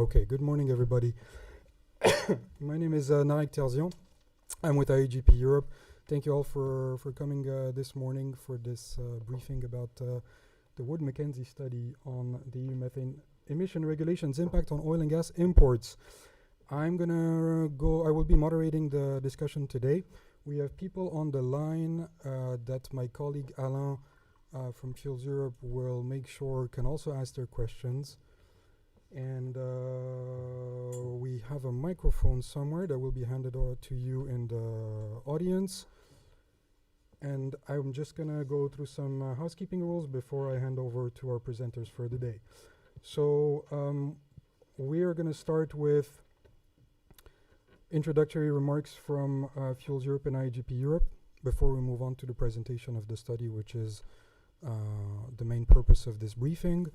Okay, good morning, everybody. My name is Narek Terzian. I'm with IOGP Europe. Thank you all for coming this morning for this briefing about the Wood Mackenzie study on the EU Methane Emission Regulation's impact on oil and gas imports. I will be moderating the discussion today. We have people on the line that my colleague Alain from FuelsEurope will make sure can also ask their questions. And we have a microphone somewhere that will be handed over to you in the audience. And I'm just gonna go through some housekeeping rules before I hand over to our presenters for the day. So we are gonna start with introductory remarks from FuelsEurope and IOGP Europe before we move on to the presentation of the study, which is the main purpose of this briefing.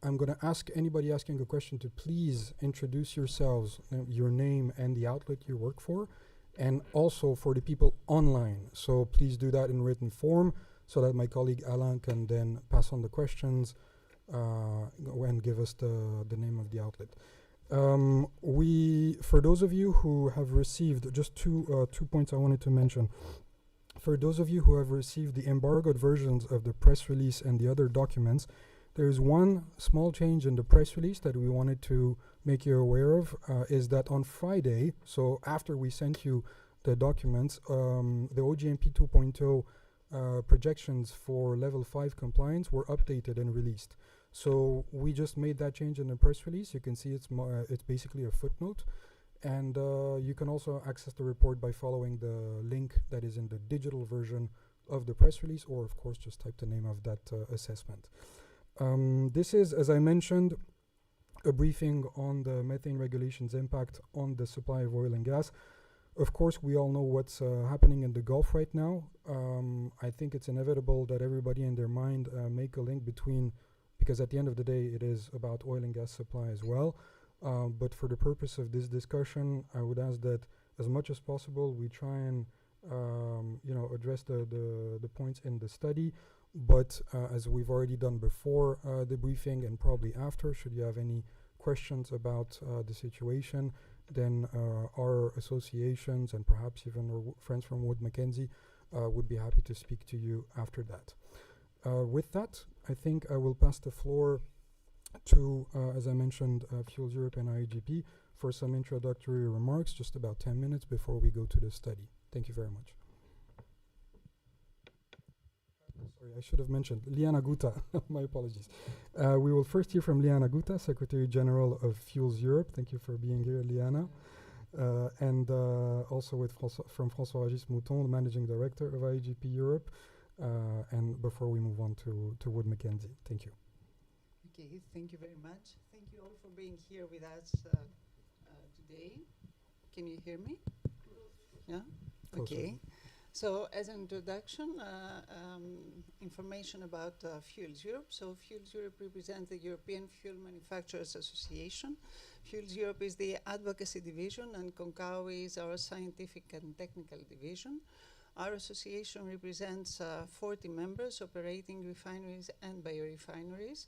I'm going to ask anybody asking a question to please introduce yourselves, your name and the outlet you work for, and also for the people online. So please do that in written form so that my colleague Alain can then pass on the questions and give us the name of the outlet. For those of you who have received, just two points I wanted to mention. For those of you who have received the embargoed versions of the press release and the other documents, there is one small change in the press release that we wanted to make you aware of, is that on Friday, so after we sent you the documents, the OGMP 2.0 projections for level 5 compliance were updated and released. So we just made that change in the press release. You can see it's basically a footnote. And you can also access the report by following the link that is in the digital version of the press release, or of course just type the name of that assessment. This is, as I mentioned, a briefing on the methane regulation's impact on the supply of oil and gas. Of course, we all know what's happening in the Gulf right now. I think it's inevitable that everybody in their mind make a link between, because at the end of the day, it is about oil and gas supply as well. But for the purpose of this discussion, I would ask that as much as possible, we try and address the points in the study. But as we've already done before the briefing and probably after, should you have any questions about the situation, then our associations and perhaps even our friends from Wood Mackenzie would be happy to speak to you after that. With that, I think I will pass the floor to, as I mentioned, FuelsEurope and IOGP for some introductory remarks, just about 10 minutes before we go to the study. Thank you very much. Sorry, I should have mentioned Liana Guta. My apologies. We will first hear from Liana Guta, Secretary General of FuelsEurope. Thank you for being here, Liana. And also from François-Régis Mouton, the Managing Director of IOGP Europe. And before we move on to Wood Mackenzie. Thank you. Okay, thank you very much. Thank you all for being here with us today. Can you hear me? Yeah? Closer. Okay. So as an introduction, information about FuelsEurope. So FuelsEurope represents the European Fuel Manufacturers Association. FuelsEurope is the advocacy division and CONCAO is our scientific and technical division. Our association represents 40 members operating refineries and biorefineries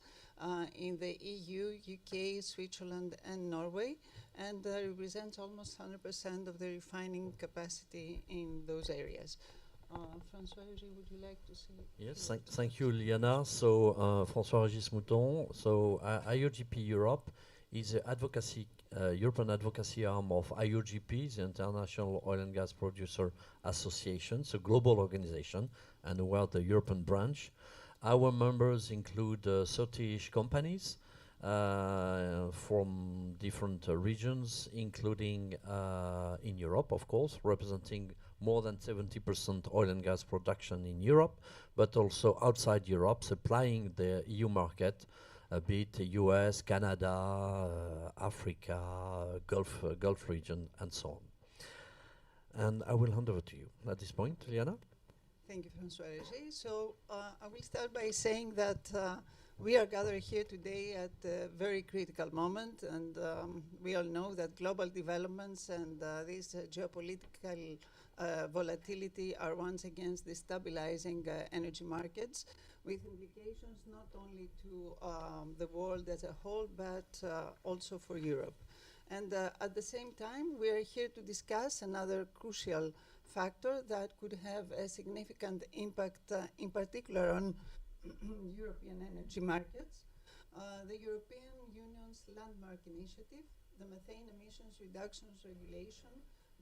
in the EU, UK, Switzerland, and Norway, and represents almost 100% of the refining capacity in those areas. François-Régis, would you like to say? Yes, thank you, Liana. So, François-Régis Mouton. So, IOGP Europe is the advocacy, European advocacy arm of IOGP, the International Oil and Gas Producer Association, it's a global organization, and we are the European branch. Our members include 30-ish companies from different regions, including in Europe, of course, representing more than 70% oil and gas production in Europe, but also outside Europe, supplying the EU market, be it the US, Canada, Africa, Gulf region, and so on. And I will hand over to you at this point, Liana. Thank you, François-Régis. So I will start by saying that we are gathered here today at a very critical moment, and we all know that global developments and this geopolitical volatility are once again destabilizing energy markets. with implications not only to the world as a whole, but also for Europe. And at the same time, we are here to discuss another crucial factor that could have a significant impact, in particular on European energy markets, the European Union's landmark initiative, the Methane Emissions Reductions Regulation,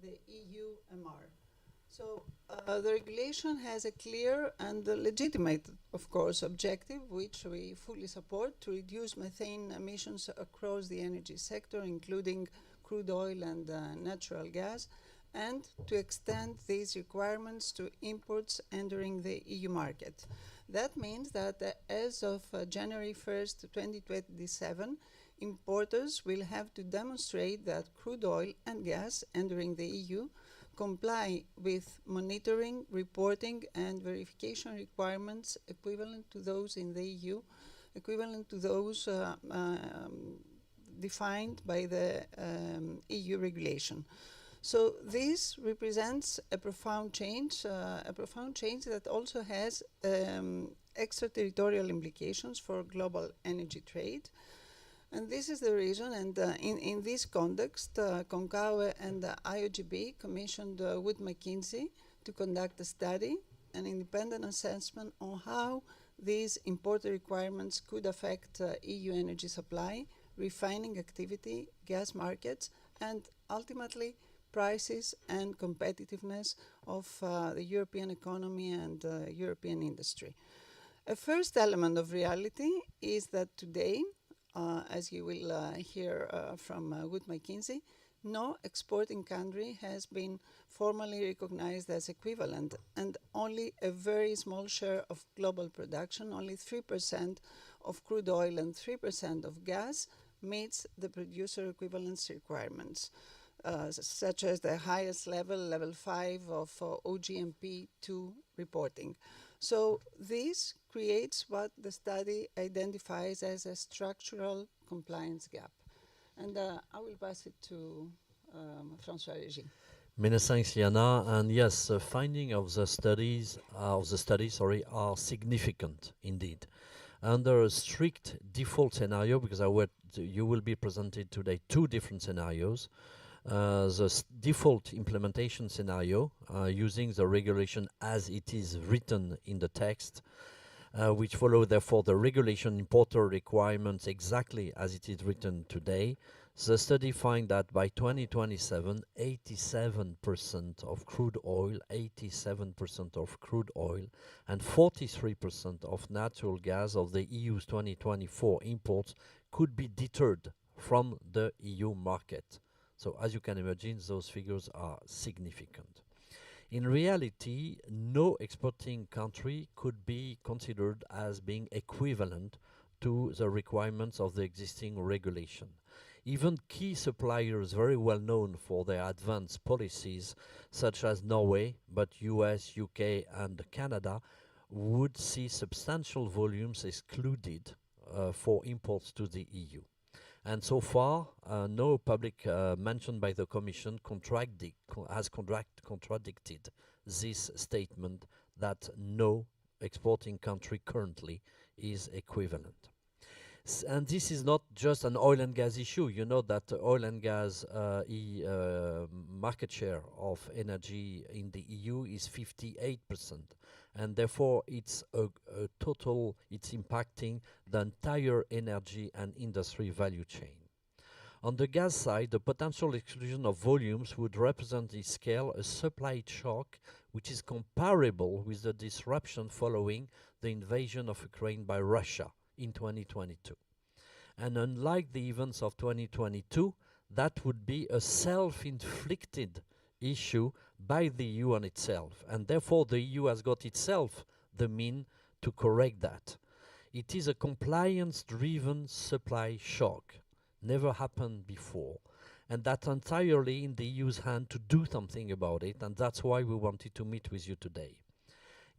the EU MR. So the regulation has a clear and legitimate, of course, objective, which we fully support, to reduce methane emissions across the energy sector, including crude oil and natural gas, and to extend these requirements to imports entering the EU market. That means that as of January 1st, 2027, importers will have to demonstrate that crude oil and gas entering the EU comply with monitoring, reporting, and verification requirements equivalent to those in the EU, equivalent to those defined by the EU regulation. So this represents a profound change that also has extraterritorial implications for global energy trade. And this is the reason, and in this context, CONCAWE and IOGP commissioned Wood Mackenzie to conduct a study, an independent assessment on how these importer requirements could affect EU energy supply, refining activity, gas markets, and ultimately prices and competitiveness of the European economy and European industry. A first element of reality is that today, as you will hear from Wood Mackenzie, no exporting country has been formally recognized as equivalent, and only a very small share of global production, only 3% of crude oil and 3% of gas, meets the producer equivalence requirements, such as the highest level, level 5 of OGMP 2 reporting. So this creates what the study identifies as a structural compliance gap. And I will pass it to François Régis. Many thanks, Jana. And yes, the finding of the study, are significant indeed. Under a strict default scenario, because you will be presented today two different scenarios. The default implementation scenario, using the regulation as it is written in the text, which follow therefore the regulation importer requirements exactly as it is written today. The study finds that by 2027, 87% of crude oil, and 43% of natural gas of the EU's 2024 imports could be deterred from the EU market. So as you can imagine, those figures are significant. In reality, no exporting country could be considered as being equivalent to the requirements of the existing regulation. Even key suppliers very well known for their advanced policies, such as Norway, but US, UK and Canada, would see substantial volumes excluded for imports to the EU. And so far, no public mention by the Commission has contradicted this statement that no exporting country currently is equivalent. And this is not just an oil and gas issue. You know that the oil and gas market share of energy in the EU is 58%. And therefore, it's it's impacting the entire energy and industry value chain. On the gas side, the potential exclusion of volumes would represent in scale a supply shock which is comparable with the disruption following the invasion of Ukraine by Russia in 2022. And unlike the events of 2022, that would be a self-inflicted issue by the EU on itself, and therefore the EU has got itself the mean to correct that. It is a compliance-driven supply shock, never happened before, and that's entirely in the EU's hand to do something about it, and that's why we wanted to meet with you today.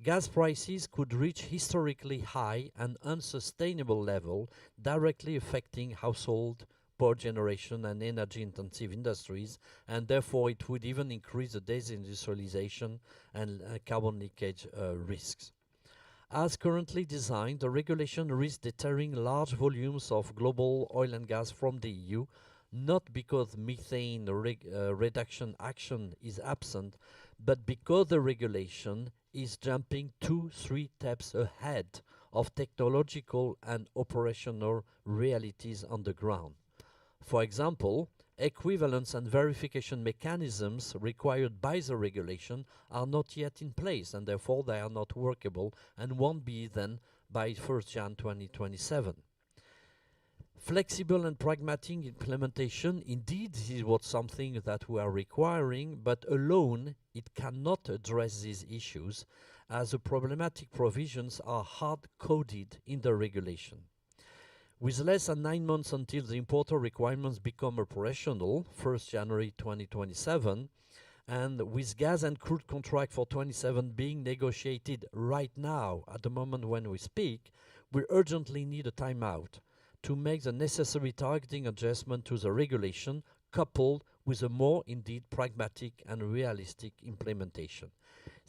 Gas prices could reach historically high and unsustainable level, directly affecting household, power generation and energy-intensive industries, and therefore it would even increase the desindustrialization and carbon leakage risks. As currently designed, the regulation risks deterring large volumes of global oil and gas from the EU, not because methane reduction action is absent, but because the regulation is jumping 2-3 steps ahead of technological and operational realities on the ground. For example, equivalence and verification mechanisms required by the regulation are not yet in place, and therefore they are not workable and won't be then by 1st Jan 2027. Flexible and pragmatic implementation, indeed, is what something that we are requiring, but alone it cannot address these issues, as the problematic provisions are hard-coded in the regulation. With less than 9 months until the importer requirements become operational, 1st January 2027, and with gas and crude contract for 27 being negotiated right now, at the moment when we speak, we urgently need a timeout to make the necessary targeting adjustment to the regulation, coupled with a more indeed pragmatic and realistic implementation.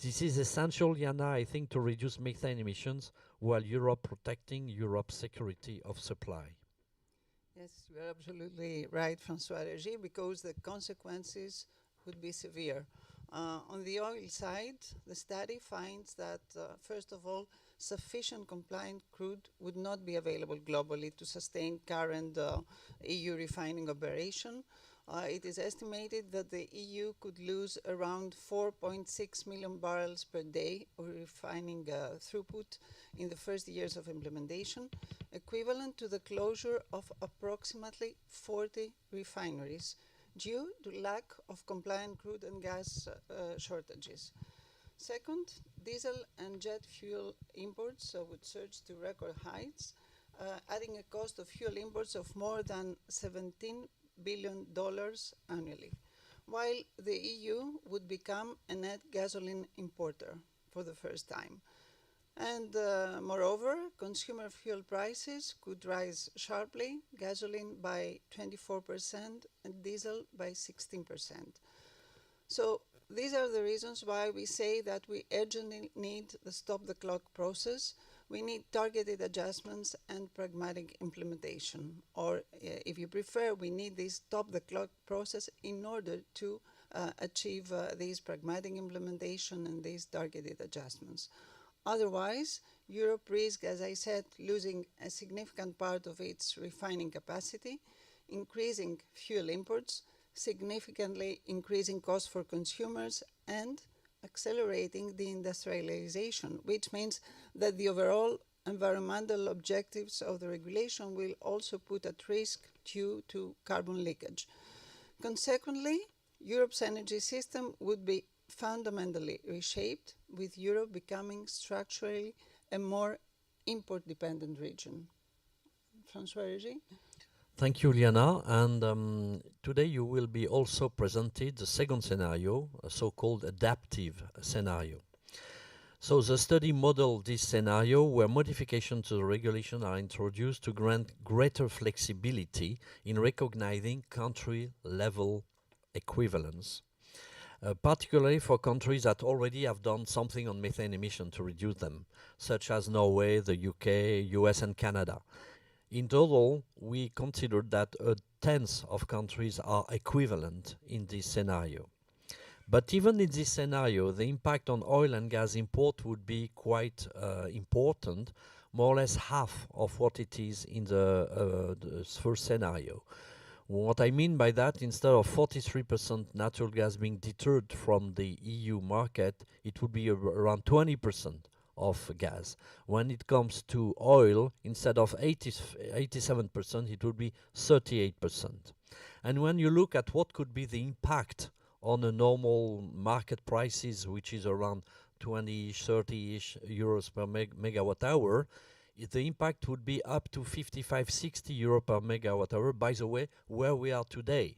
This is essential, Jana, I think, to reduce methane emissions while Europe protecting Europe's security of supply. Yes, you are absolutely right, François-Régis, because the consequences would be severe. On the oil side, the study finds that, first of all, sufficient compliant crude would not be available globally to sustain current EU refining operation. It is estimated that the EU could lose around 4.6 million barrels per day of refining throughput in the first years of implementation, equivalent to the closure of approximately 40 refineries due to lack of compliant crude and gas shortages. Second, diesel and jet fuel imports would surge to record heights, adding a cost of fuel imports of more than $17 billion annually, while the EU would become a net gasoline importer for the first time. And moreover, consumer fuel prices could rise sharply, gasoline by 24% and diesel by 16%. So these are the reasons why we say that we urgently need the stop-the-clock process. We need targeted adjustments and pragmatic implementation. Or, if you prefer, we need this stop-the-clock process in order to achieve these pragmatic implementation and these targeted adjustments. Otherwise, Europe risks, as I said, losing a significant part of its refining capacity, increasing fuel imports, significantly increasing costs for consumers, and accelerating the industrialization, which means that the overall environmental objectives of the regulation will also put at risk due to carbon leakage. Consequently, Europe's energy system would be fundamentally reshaped, with Europe becoming structurally a more import-dependent region. François-Régis? Thank you, Liana. And today you will be also presented the second scenario, a so-called adaptive scenario. So the study modeled this scenario where modifications to the regulation are introduced to grant greater flexibility in recognizing country-level equivalence, particularly for countries that already have done something on methane emission to reduce them, such as Norway, the UK, US and Canada. In total, we considered that a tenth of countries are equivalent in this scenario. But even in this scenario, the impact on oil and gas import would be quite important, more or less half of what it is in the first scenario. What I mean by that, instead of 43% natural gas being deterred from the EU market, it would be around 20% of gas. When it comes to oil, instead of 87%, it would be 38%. And when you look at what could be the impact on a normal market prices, which is around 20-ish, 30-ish euros per megawatt hour, the impact would be up to 55-60 euro per megawatt hour, by the way, where we are today.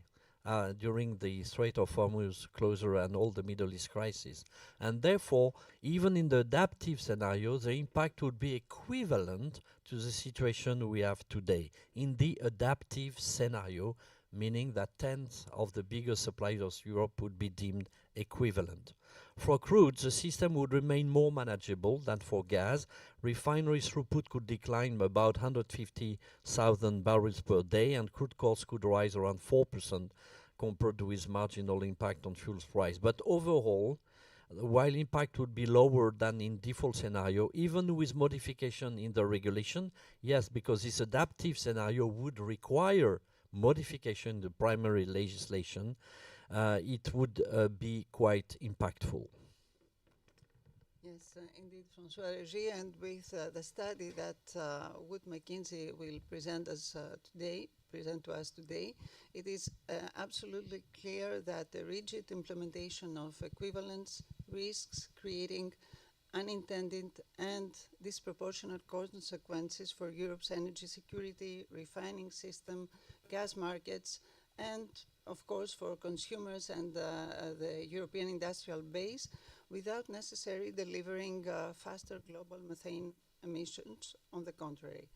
During the Strait of Hormuz closure and all the Middle East crisis. And therefore, even in the adaptive scenario, the impact would be equivalent to the situation we have today. In the adaptive scenario, meaning that 10 of the biggest suppliers of Europe would be deemed equivalent. For crude, the system would remain more manageable than for gas. Refinery throughput could decline by about 150,000 barrels per day, and crude costs could rise around 4% compared with marginal impact on fuel price. But overall, while impact would be lower than in default scenario, even with modification in the regulation, yes, because this adaptive scenario would require modification in the primary legislation, it would be quite impactful. Yes, indeed, François Régis, and with the study that Wood Mackenzie will present to us today, it is absolutely clear that the rigid implementation of equivalence risks creating unintended and disproportionate consequences for Europe's energy security, refining system, gas markets, and of course for consumers and the European industrial base, without necessarily delivering faster global methane emissions. On the contrary,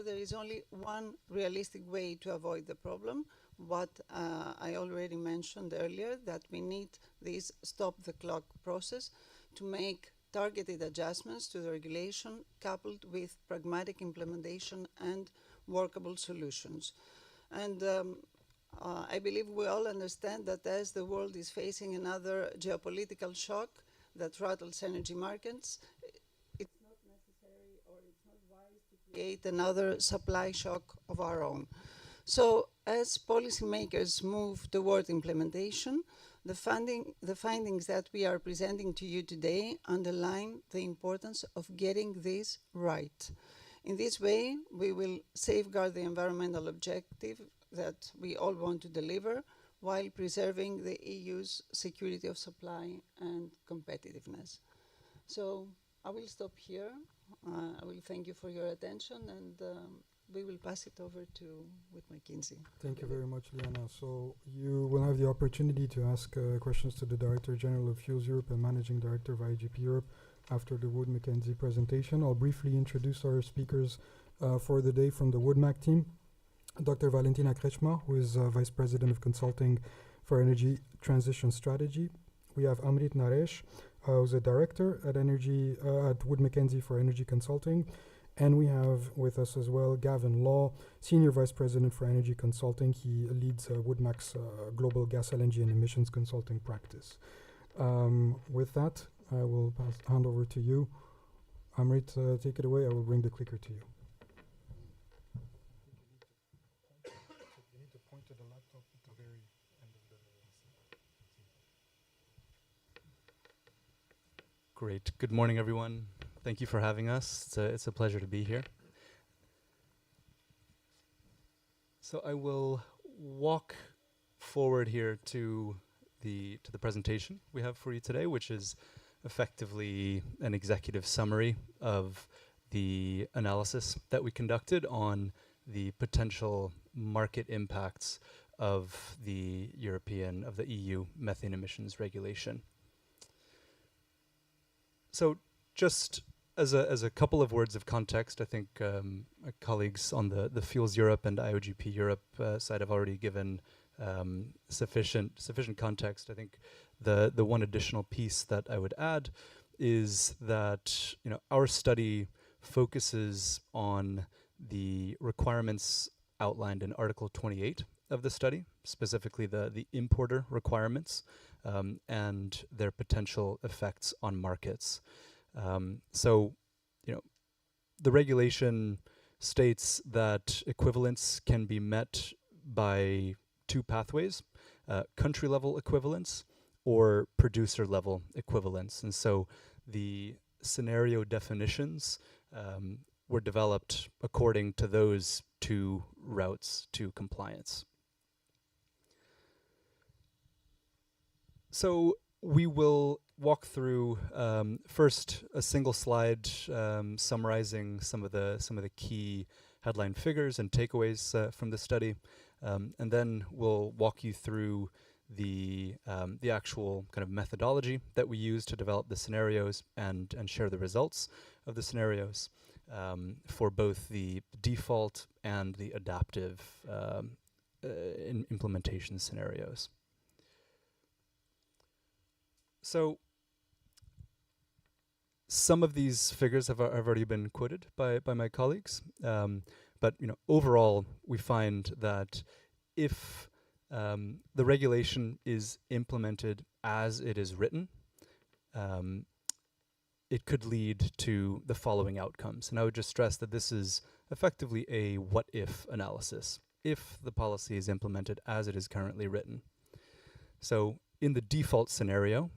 there is only one realistic way to avoid the problem, what I already mentioned earlier, that we need this stop-the-clock process to make targeted adjustments to the regulation coupled with pragmatic implementation and workable solutions. And I believe we all understand that as the world is facing another geopolitical shock that rattles energy markets, it's not necessary or it's not wise to create another supply shock of our own. So as policymakers move toward implementation, the findings that we are presenting to you today underline the importance of getting this right. In this way, we will safeguard the environmental objective that we all want to deliver while preserving the EU's security of supply and competitiveness. So I will stop here. I will thank you for your attention, and we will pass it over to Wood Mackenzie. Thank you very much, Liana. So you will have the opportunity to ask questions to the Director General of Fuels Europe and Managing Director of IOGP Europe after the Wood Mackenzie presentation. I'll briefly introduce our speakers for the day from the Wood Mac team. Dr. Valentina Krechma, who is Vice President of Consulting for Energy Transition Strategy. We have Amrit Naresh, who's a Director at Wood Mackenzie for Energy Consulting. And we have with us as well Gavin Law, Senior Vice President for Energy Consulting. He leads Wood Mac's global gas, LNG, and emissions consulting practice. With that, I will hand over to you. Amrit, take it away. I will bring the clicker to you. You need to point to the laptop at the very end of the... Great. Good morning, everyone. Thank you for having us. It's a pleasure to be here. So I will walk forward here to the presentation we have for you today, which is effectively an executive summary of the analysis that we conducted on the potential market impacts of the EU Methane Emissions Regulation. So just as a couple of words of context, I think my colleagues on the FuelsEurope and IOGP Europe side have already given sufficient context. I think the one additional piece that I would add is that our study focuses on the requirements outlined in Article 28 of the study, specifically the importer requirements and their potential effects on markets. So, the regulation states that equivalence can be met by two pathways, country-level equivalence or producer-level equivalence. And so the scenario definitions were developed according to those two routes to compliance. So we will walk through first a single slide summarizing some of the key headline figures and takeaways from the study, and then we'll walk you through the actual kind of methodology that we use to develop the scenarios and share the results of the scenarios. for both the default and the adaptive implementation scenarios. So some of these figures have already been quoted by my colleagues, but overall we find that if the regulation is implemented as it is written, it could lead to the following outcomes. And I would just stress that this is effectively a what-if analysis, if the policy is implemented as it is currently written. So in the default scenario,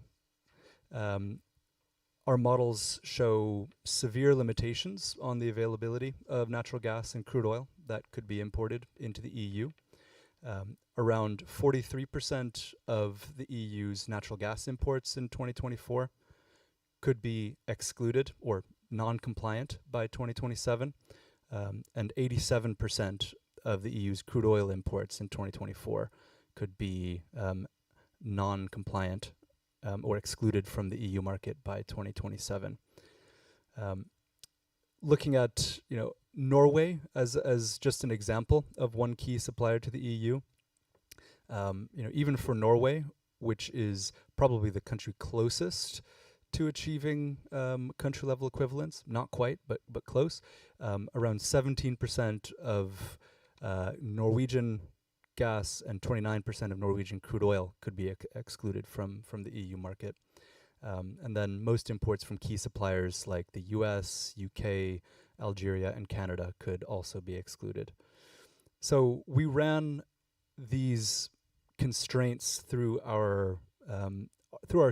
our models show severe limitations on the availability of natural gas and crude oil that could be imported into the EU. Around 43% of the EU's natural gas imports in 2024 could be excluded or non-compliant by 2027, and 87% of the EU's crude oil imports in 2024 could be non-compliant or excluded from the EU market by 2027. Looking at Norway as just an example of one key supplier to the EU, even for Norway, which is probably the country closest to achieving country level equivalence, not quite, but close, around 17% of Norwegian gas and 29% of Norwegian crude oil could be excluded from the EU market. And then most imports from key suppliers like the US, UK, Algeria, and Canada could also be excluded. So we ran these constraints through our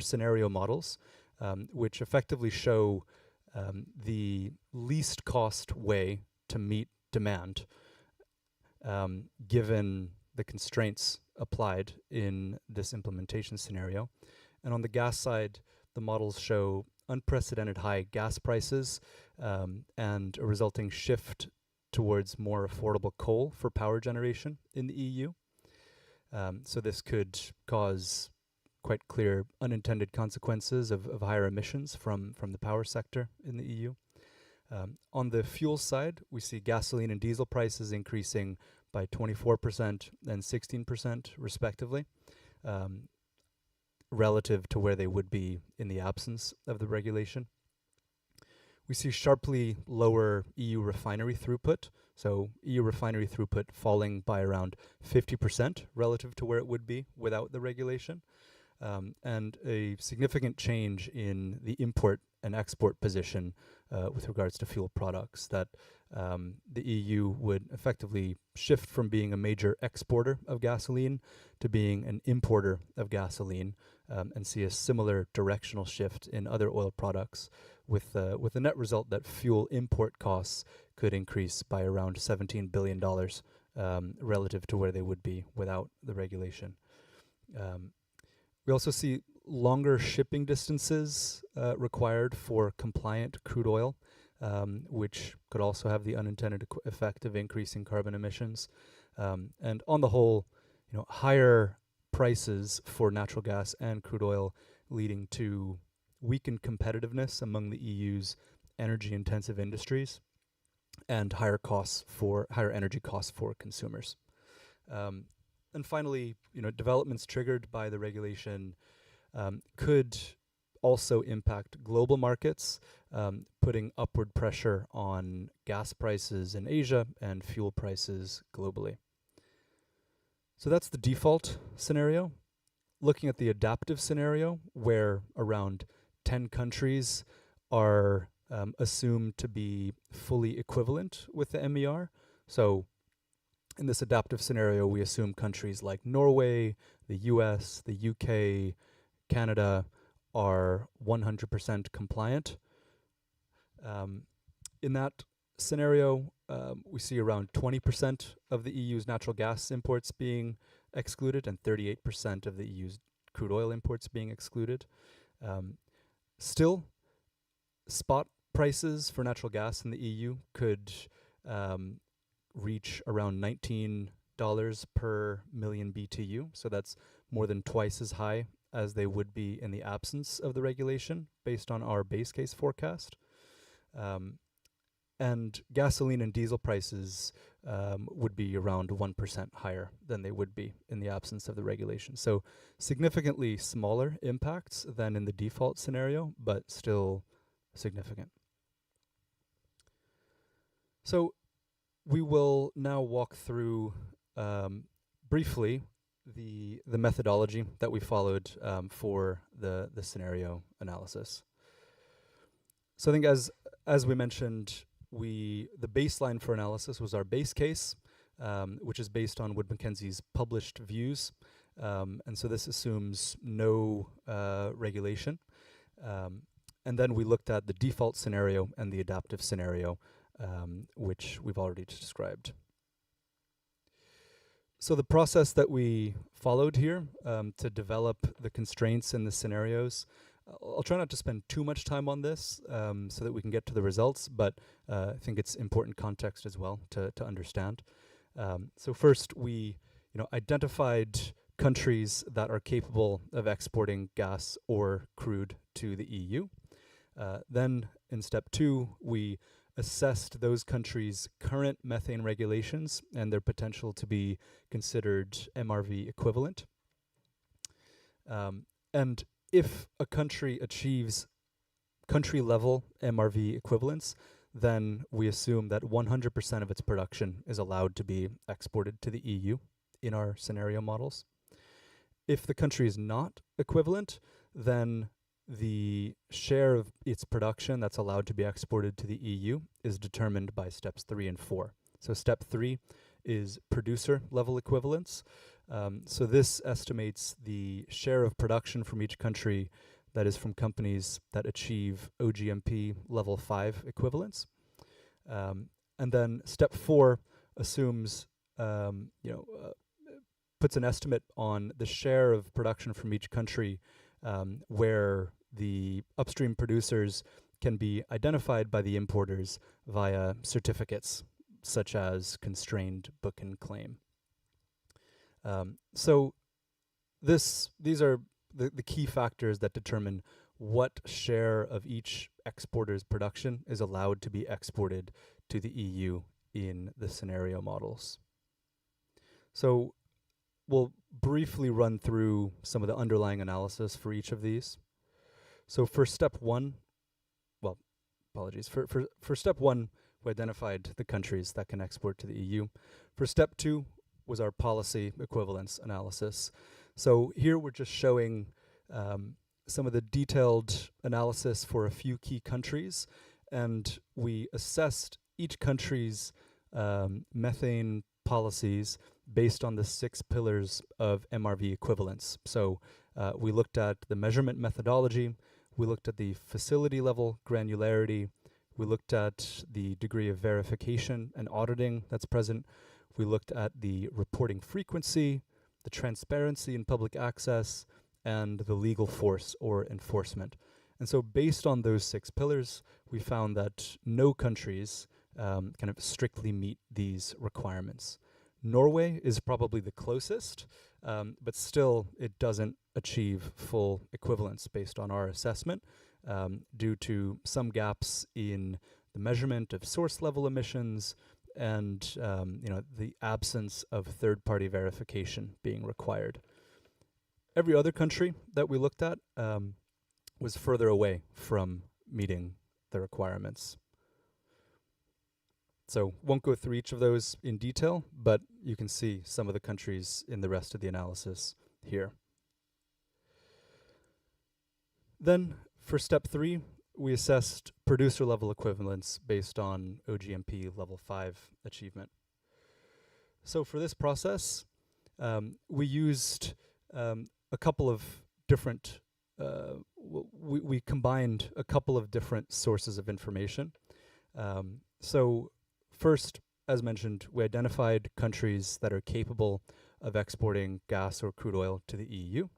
scenario models, which effectively show the least cost way to meet demand, given the constraints applied in this implementation scenario. And on the gas side, the models show unprecedented high gas prices and a resulting shift towards more affordable coal for power generation in the EU. So this could cause quite clear unintended consequences of higher emissions from the power sector in the EU. On the fuel side, we see gasoline and diesel prices increasing by 24% and 16% respectively, relative to where they would be in the absence of the regulation. We see sharply lower EU refinery throughput, so EU refinery throughput falling by around 50% relative to where it would be without the regulation, and a significant change in the import and export position with regards to fuel products, that the EU would effectively shift from being a major exporter of gasoline to being an importer of gasoline, and see a similar directional shift in other oil products, with the net result that fuel import costs could increase by around $17 billion relative to where they would be without the regulation. We also see longer shipping distances required for compliant crude oil, which could also have the unintended effect of increasing carbon emissions. And on the whole, higher prices for natural gas and crude oil, leading to weakened competitiveness among the EU's energy-intensive industries and higher energy costs for consumers. And finally, developments triggered by the regulation could also impact global markets, putting upward pressure on gas prices in Asia and fuel prices globally. So that's the default scenario. Looking at the adaptive scenario, where around 10 countries are assumed to be fully equivalent with the MER. So in this adaptive scenario, we assume countries like Norway, the US, the UK, Canada are 100% compliant. In that scenario, we see around 20% of the EU's natural gas imports being excluded and 38% of the EU's crude oil imports being excluded. Still, spot prices for natural gas in the EU could reach around $19 per million BTU. So that's more than twice as high as they would be in the absence of the regulation, based on our base case forecast. and gasoline and diesel prices would be around 1% higher than they would be in the absence of the regulation. So significantly smaller impacts than in the default scenario, but still significant. So we will now walk through briefly the methodology that we followed for the scenario analysis. So I think as we mentioned, the baseline for analysis was our base case, which is based on Wood Mackenzie's published views. And so this assumes no regulation. And then we looked at the default scenario and the adaptive scenario, which we've already described. So the process that we followed here to develop the constraints in the scenarios, I'll try not to spend too much time on this so that we can get to the results, but I think it's important context as well to understand. So first, we identified countries that are capable of exporting gas or crude to the EU. Then in step 2, we assessed those countries' current methane regulations and their potential to be considered MRV equivalent. And if a country achieves country-level MRV equivalence, then we assume that 100% of its production is allowed to be exported to the EU in our scenario models. If the country is not equivalent, then the share of its production that's allowed to be exported to the EU is determined by steps 3 and 4. So step 3 is producer level equivalence. So this estimates the share of production from each country that is from companies that achieve OGMP level 5 equivalence. And then step 4 assumes, puts an estimate on the share of production from each country where the upstream producers can be identified by the importers via certificates, such as constrained book and claim. So these are the key factors that determine what share of each exporter's production is allowed to be exported to the EU in the scenario models. So we'll briefly run through some of the underlying analysis for each of these. So for step 1, for step 1, we identified the countries that can export to the EU. For step 2 was our policy equivalence analysis. So here we're just showing some of the detailed analysis for a few key countries, and we assessed each country's methane policies based on the 6 pillars of MRV equivalence. So we looked at the measurement methodology, we looked at the facility level granularity, we looked at the degree of verification and auditing that's present, we looked at the reporting frequency, the transparency in public access, and the legal force or enforcement. And so based on those 6 pillars, we found that no countries kind of strictly meet these requirements. Norway is probably the closest, but still it doesn't achieve full equivalence based on our assessment due to some gaps in the measurement of source level emissions and the absence of third-party verification being required. Every other country that we looked at was further away from meeting the requirements. So won't go through each of those in detail, but you can see some of the countries in the rest of the analysis here. Then for step 3, we assessed producer level equivalence based on OGMP level 5 achievement. So for this process, we used a couple of different, we combined a couple of different sources of information. So first, as mentioned, we identified countries that are capable of exporting gas or crude oil to the EU.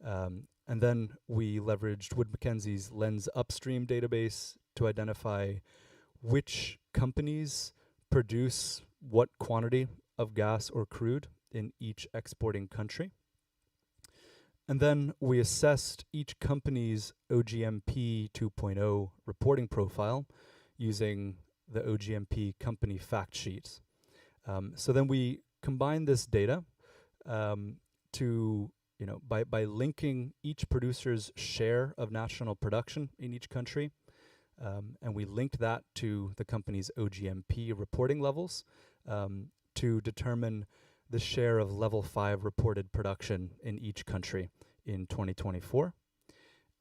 And then we leveraged Wood Mackenzie's Lens Upstream database to identify which companies produce what quantity of gas or crude in each exporting country. And then we assessed each company's OGMP 2.0 reporting profile using the OGMP company fact sheet. So then we combine this data to, by linking each producer's share of national production in each country, and we linked that to the company's OGMP reporting levels to determine the share of level 5 reported production in each country in 2024.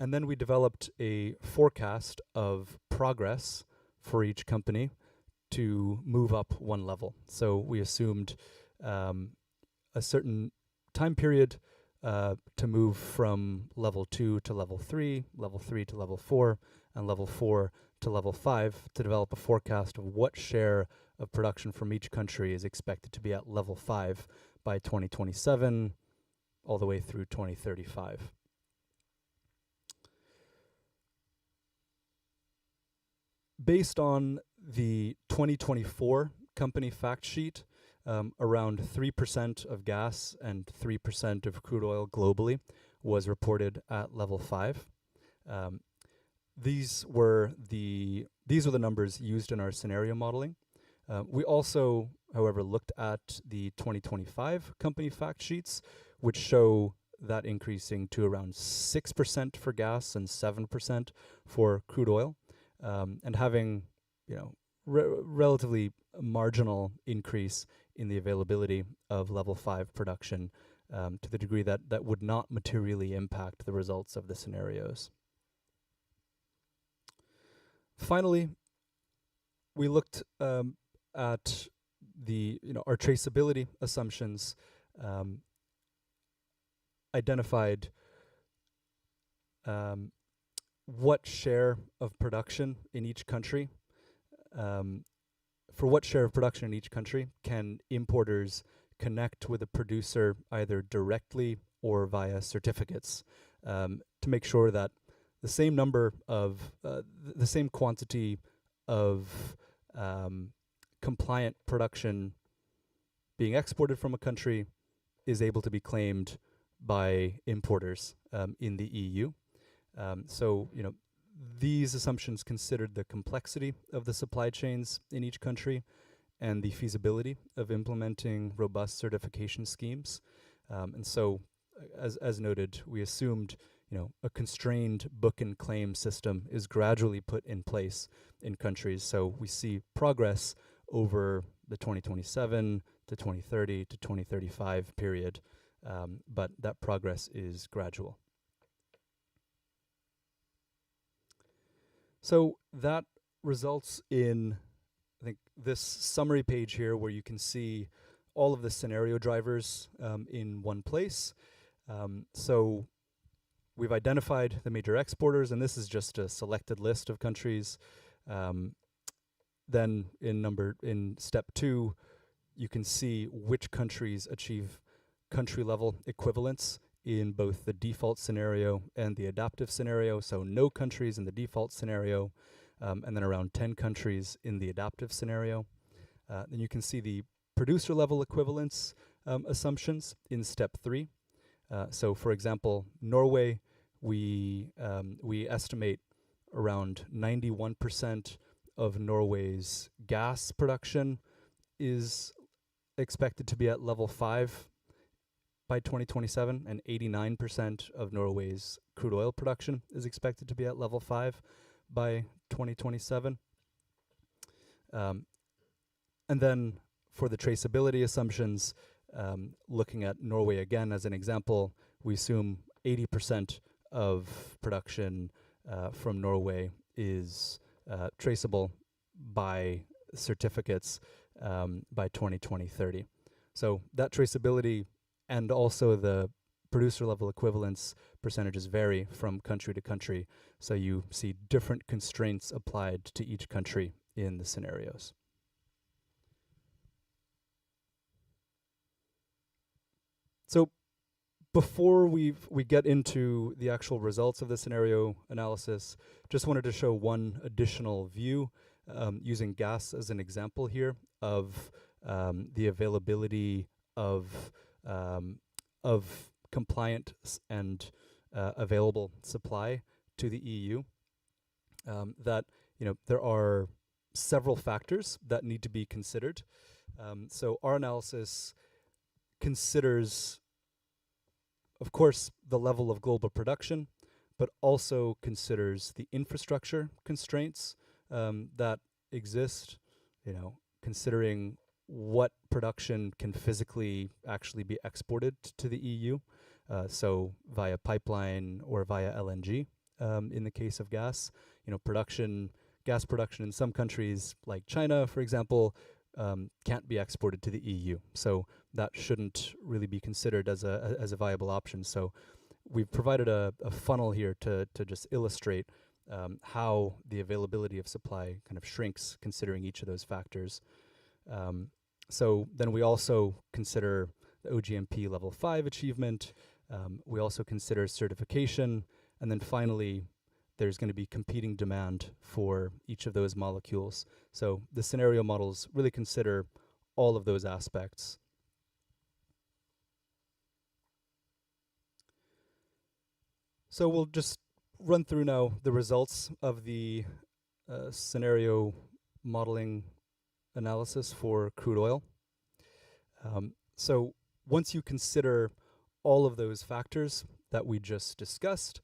And then we developed a forecast of progress for each company to move up one level. So we assumed a certain time period to move from level 2 to level 3 to level 4, and level 4 to level 5 to develop a forecast of what share of production from each country is expected to be at level 5 by 2027 all the way through 2035. Based on the 2024 company fact sheet, around 3% of gas and 3% of crude oil globally was reported at level 5. These were the numbers used in our scenario modeling. We also, however, looked at the 2025 company fact sheets, which show that increasing to around 6% for gas and 7% for crude oil, and having, relatively marginal increase in the availability of level 5 production to the degree that would not materially impact the results of the scenarios. Finally, we looked at our traceability assumptions, identified what share of production in each country, for what share of production in each country can importers connect with a producer either directly or via certificates, to make sure that the same number of, the same quantity of compliant production being exported from a country is able to be claimed by importers in the EU. So, these assumptions considered the complexity of the supply chains in each country and the feasibility of implementing robust certification schemes. And so, as noted, we assumed, a constrained book and claim system is gradually put in place in countries. So we see progress over the 2027 to 2030 to 2035 period, but that progress is gradual. So that results in, I think, this summary page here where you can see all of the scenario drivers in one place. So we've identified the major exporters, and this is just a selected list of countries. Then in step 2, you can see which countries achieve country-level equivalence in both the default scenario and the adaptive scenario. So no countries in the default scenario, and then around 10 countries in the adaptive scenario. Then you can see the producer-level equivalence assumptions in step 3. So, for example, Norway, we estimate around 91% of Norway's gas production is expected to be at level 5 by 2027, and 89% of Norway's crude oil production is expected to be at level 5 by 2027. And then for the traceability assumptions, looking at Norway again as an example, we assume 80% of production from Norway is traceable by certificates by 2030. So that traceability and also the producer level equivalence percentages vary from country to country. So you see different constraints applied to each country in the scenarios. So before we get into the actual results of the scenario analysis, just wanted to show one additional view using gas as an example here of the availability of compliant and available supply to the EU. That there are several factors that need to be considered. So our analysis considers, of course, the level of global production, but also considers the infrastructure constraints that exist, considering what production can physically actually be exported to the EU, so via pipeline or via LNG. In the case of gas, gas production in some countries like China, for example, can't be exported to the EU. So that shouldn't really be considered as a viable option. So we've provided a funnel here to just illustrate how the availability of supply kind of shrinks considering each of those factors. So then we also consider the OGMP level 5 achievement. We also consider certification. And then finally, there's going to be competing demand for each of those molecules. So the scenario models really consider all of those aspects. So we'll just run through now the results of the scenario modeling analysis for crude oil. So once you consider all of those factors that we just discussed,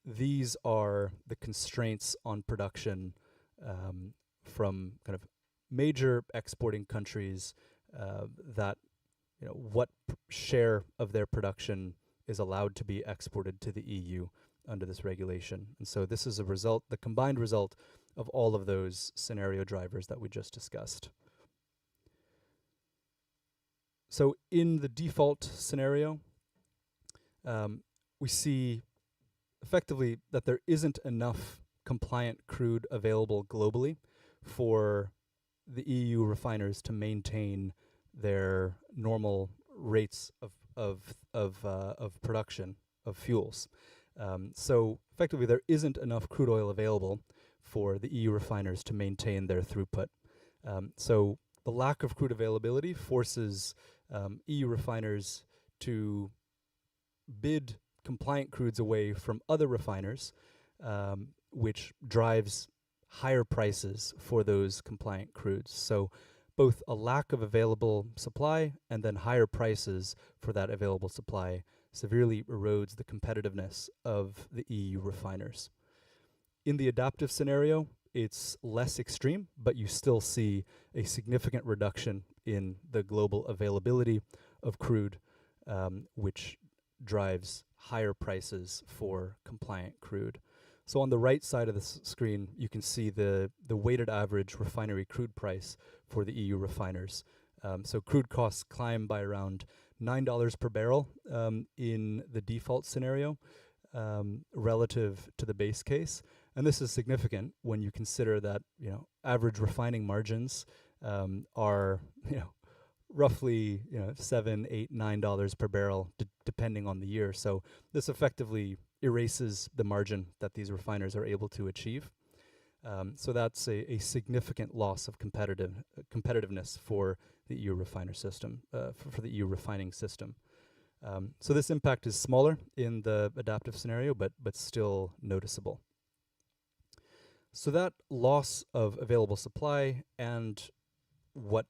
these are the constraints on production from kind of major exporting countries that, what share of their production is allowed to be exported to the EU under this regulation. And so this is a result, the combined result of all of those scenario drivers that we just discussed. So in the default scenario, we see effectively that there isn't enough compliant crude available globally for the EU refiners to maintain their normal rates of production of fuels. So effectively, there isn't enough crude oil available for the EU refiners to maintain their throughput. So the lack of crude availability forces EU refiners to bid compliant crudes away from other refiners, which drives higher prices for those compliant crudes. So both a lack of available supply and then higher prices for that available supply severely erodes the competitiveness of the EU refiners. In the adaptive scenario, it's less extreme, but you still see a significant reduction in the global availability of crude, which drives higher prices for compliant crude. So on the right side of the screen, you can see the weighted average refinery crude price for the EU refiners. So crude costs climb by around $9 per barrel in the default scenario relative to the base case. And this is significant when you consider that, average refining margins are, roughly, $7, $8, $9 per barrel, depending on the year. So this effectively erases the margin that these refiners are able to achieve. So that's a significant loss of competitiveness for the EU refiner system, for the EU refining system. So this impact is smaller in the adaptive scenario, but still noticeable. So that loss of available supply and what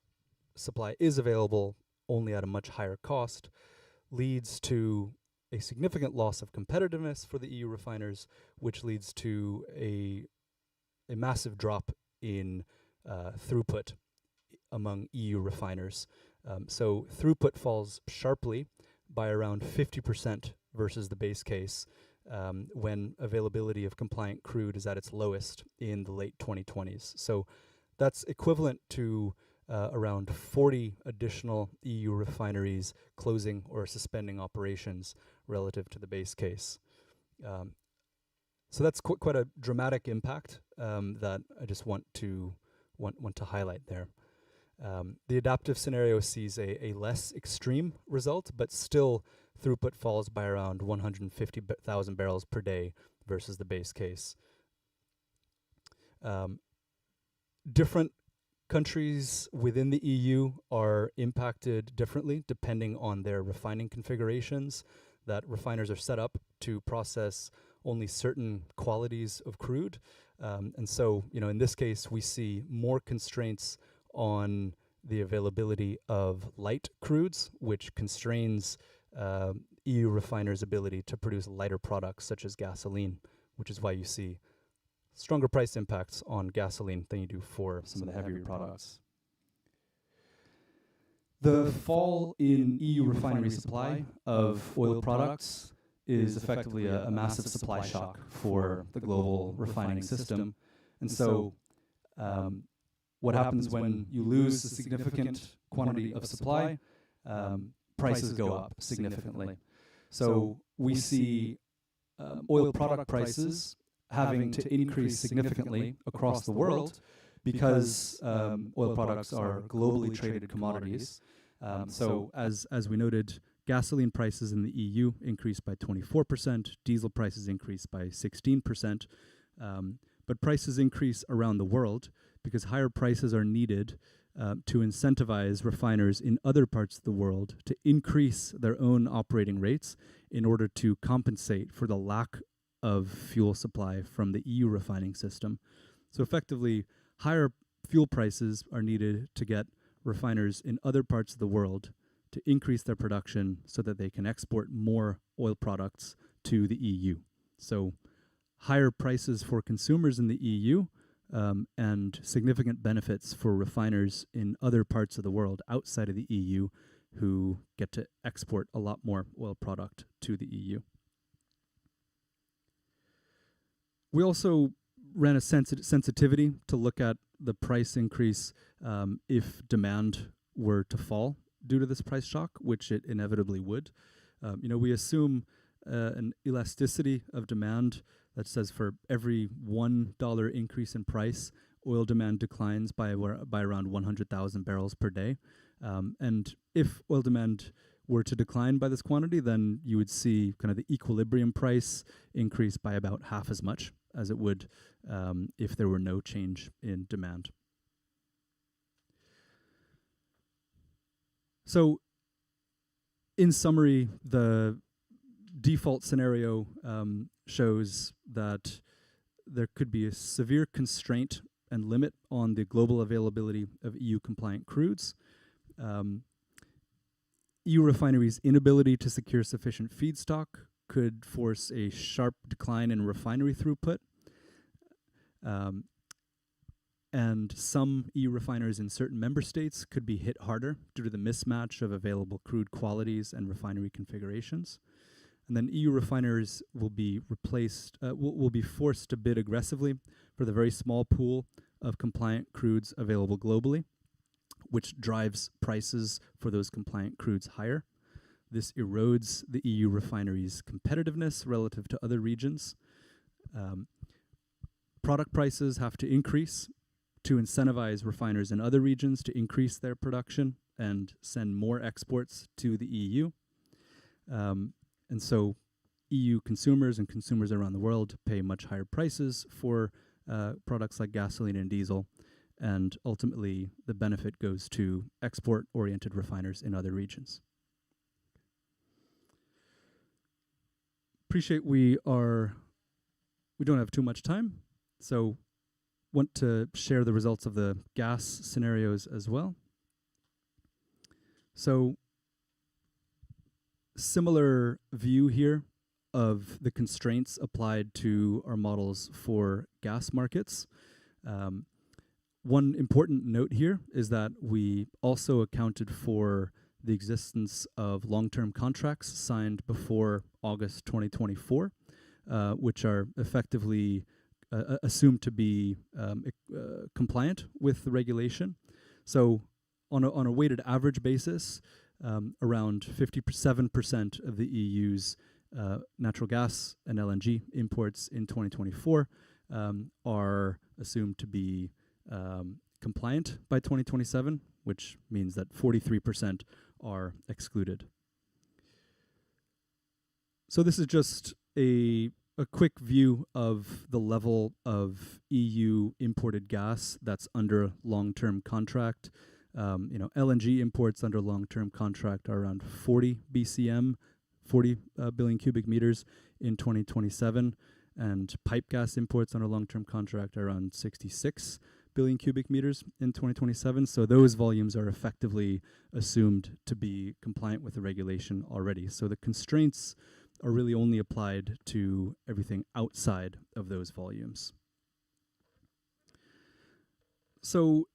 supply is available only at a much higher cost leads to a significant loss of competitiveness for the EU refiners, which leads to a massive drop in throughput among EU refiners. So throughput falls sharply by around 50% versus the base case when availability of compliant crude is at its lowest in the late 2020s. So that's equivalent to around 40 additional EU refineries closing or suspending operations relative to the base case. So that's quite a dramatic impact that I just want to highlight there. The adaptive scenario sees a less extreme result, but still throughput falls by around 150,000 barrels per day versus the base case. Different countries within the EU are impacted differently depending on their refining configurations, that refiners are set up to process only certain qualities of crude, And so, in this case, we see more constraints on the availability of light crudes, which constrains EU refiners' ability to produce lighter products such as gasoline, which is why you see stronger price impacts on gasoline than you do for some of the heavier products. The fall in EU refinery supply of oil products is effectively a massive supply shock for the global refining system. And so what happens when you lose a significant quantity of supply? Prices go up significantly. So we see oil product prices having to increase significantly across the world because oil products are globally traded commodities. So as we noted, gasoline prices in the EU increased by 24%, diesel prices increased by 16%, but prices increase around the world because higher prices are needed to incentivize refiners in other parts of the world to increase their own operating rates in order to compensate for the lack of fuel supply from the EU refining system. So effectively, higher fuel prices are needed to get refiners in other parts of the world to increase their production so that they can export more oil products to the EU. So higher prices for consumers in the EU and significant benefits for refiners in other parts of the world outside of the EU who get to export a lot more oil product to the EU. We also ran a sensitivity to look at the price increase if demand were to fall due to this price shock, which it inevitably would. We assume an elasticity of demand that says for every $1 increase in price, oil demand declines by around 100,000 barrels per day. And if oil demand were to decline by this quantity, then you would see kind of the equilibrium price increase by about half as much as it would if there were no change in demand. So, in summary, the default scenario shows that there could be a severe constraint and limit on the global availability of EU-compliant crudes. EU refineries' inability to secure sufficient feedstock could force a sharp decline in refinery throughput. And some EU refiners in certain member states could be hit harder due to the mismatch of available crude qualities and refinery configurations. And then EU refiners will be will be forced to bid aggressively for the very small pool of compliant crudes available globally, which drives prices for those compliant crudes higher. This erodes the EU refineries' competitiveness relative to other regions. Product prices have to increase to incentivize refiners in other regions to increase their production and send more exports to the EU. And so EU consumers and consumers around the world pay much higher prices for products like gasoline and diesel. And ultimately, the benefit goes to export-oriented refiners in other regions. Appreciate we don't have too much time, so want to share the results of the gas scenarios as well. So, similar view here of the constraints applied to our models for gas markets. One important note here is that we also accounted for the existence of long-term contracts signed before August 2024, which are effectively assumed to be compliant with the regulation. So on a weighted average basis, around 57% of the EU's natural gas and LNG imports in 2024 are assumed to be compliant by 2027, which means that 43% are excluded. So this is just a quick view of the level of EU imported gas that's under long-term contract. LNG imports under long-term contract are around 40 BCM, 40 billion cubic meters in 2027. and pipe gas imports on a long-term contract are around 66 billion cubic meters in 2027. So those volumes are effectively assumed to be compliant with the regulation already. So the constraints are really only applied to everything outside of those volumes. So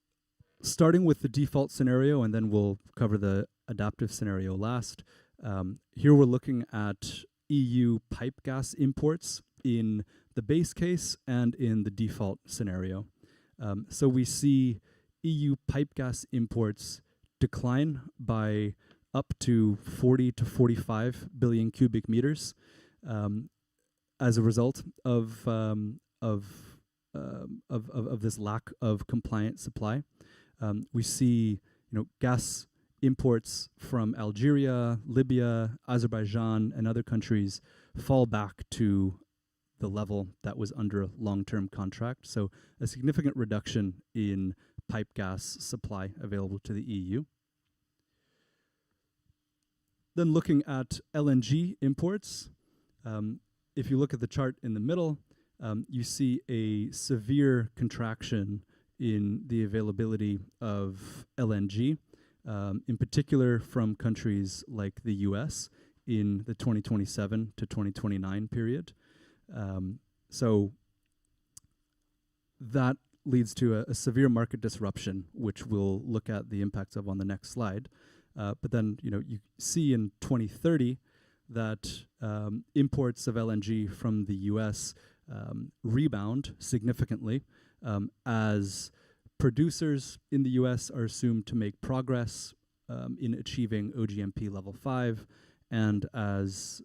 starting with the default scenario, and then we'll cover the adaptive scenario last. Here we're looking at EU pipe gas imports in the base case and in the default scenario. So we see EU pipe gas imports decline by up to 40 to 45 billion cubic meters as a result of this lack of compliant supply. We see, gas imports from Algeria, Libya, Azerbaijan, and other countries fall back to the level that was under a long-term contract. So a significant reduction in pipe gas supply available to the EU. Then looking at LNG imports, if you look at the chart in the middle, you see a severe contraction in the availability of LNG, in particular from countries like the US in the 2027 to 2029 period. So that leads to a severe market disruption, which we'll look at the impacts of on the next slide. But then, you see in 2030 that imports of LNG from the US rebound significantly as producers in the US are assumed to make progress in achieving OGMP level 5, and as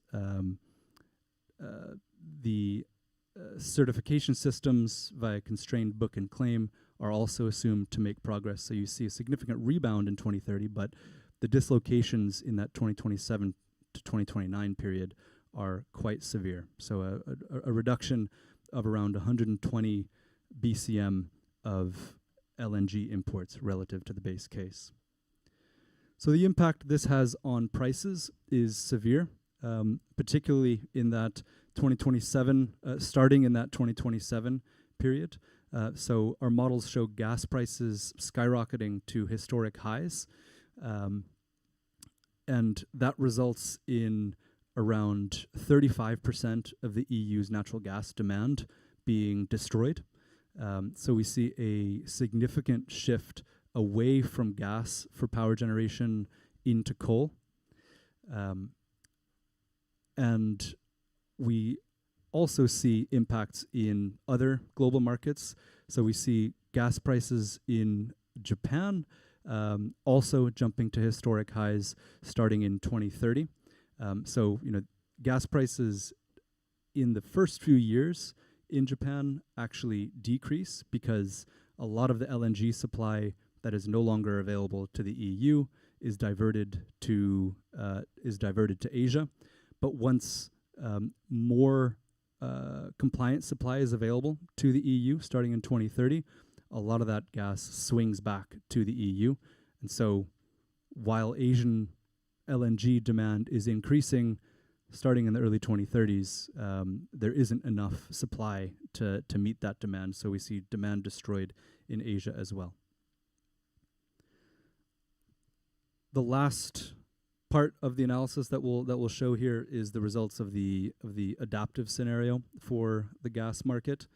the certification systems via constrained book and claim are also assumed to make progress. So you see a significant rebound in 2030, but the dislocations in that 2027 to 2029 period are quite severe. So a reduction of around 120 BCM of LNG imports relative to the base case. So the impact this has on prices is severe, particularly in that 2027, starting in that 2027 period. So our models show gas prices skyrocketing to historic highs, and that results in around 35% of the EU's natural gas demand being destroyed. So we see a significant shift away from gas for power generation into coal. And we also see impacts in other global markets. So we see gas prices in Japan also jumping to historic highs starting in 2030. So, gas prices in the first few years in Japan actually decrease because a lot of the LNG supply that is no longer available to the EU is diverted to Asia. But once more compliant supply is available to the EU starting in 2030, a lot of that gas swings back to the EU. And so while Asian LNG demand is increasing, starting in the early 2030s, there isn't enough supply to meet that demand. So we see demand destroyed in Asia as well. The last part of the analysis that we'll show here is the results of the adaptive scenario for the gas market.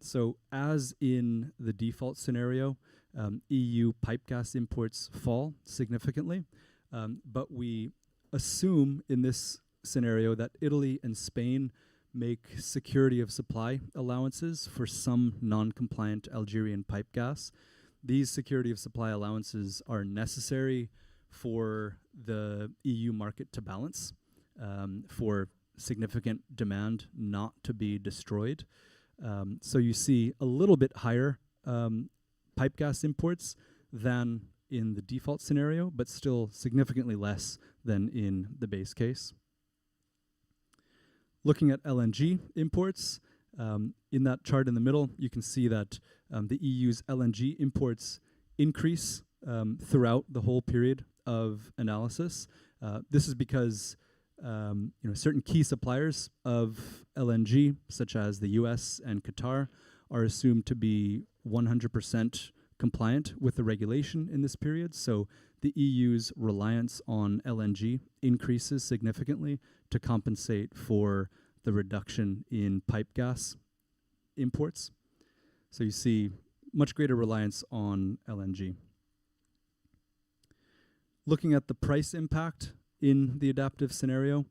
So as in the default scenario, EU pipe gas imports fall significantly, but we assume in this scenario that Italy and Spain make security of supply allowances for some non-compliant Algerian pipe gas. These security of supply allowances are necessary for the EU market to balance, for significant demand not to be destroyed. So you see a little bit higher pipe gas imports than in the default scenario, but still significantly less than in the base case. Looking at LNG imports, in that chart in the middle, you can see that the EU's LNG imports increase throughout the whole period of analysis. This is because certain key suppliers of LNG, such as the US and Qatar, are assumed to be 100% compliant with the regulation in this period. So the EU's reliance on LNG increases significantly to compensate for the reduction in pipe gas imports. So you see much greater reliance on LNG. Looking at the price impact in the adaptive scenario,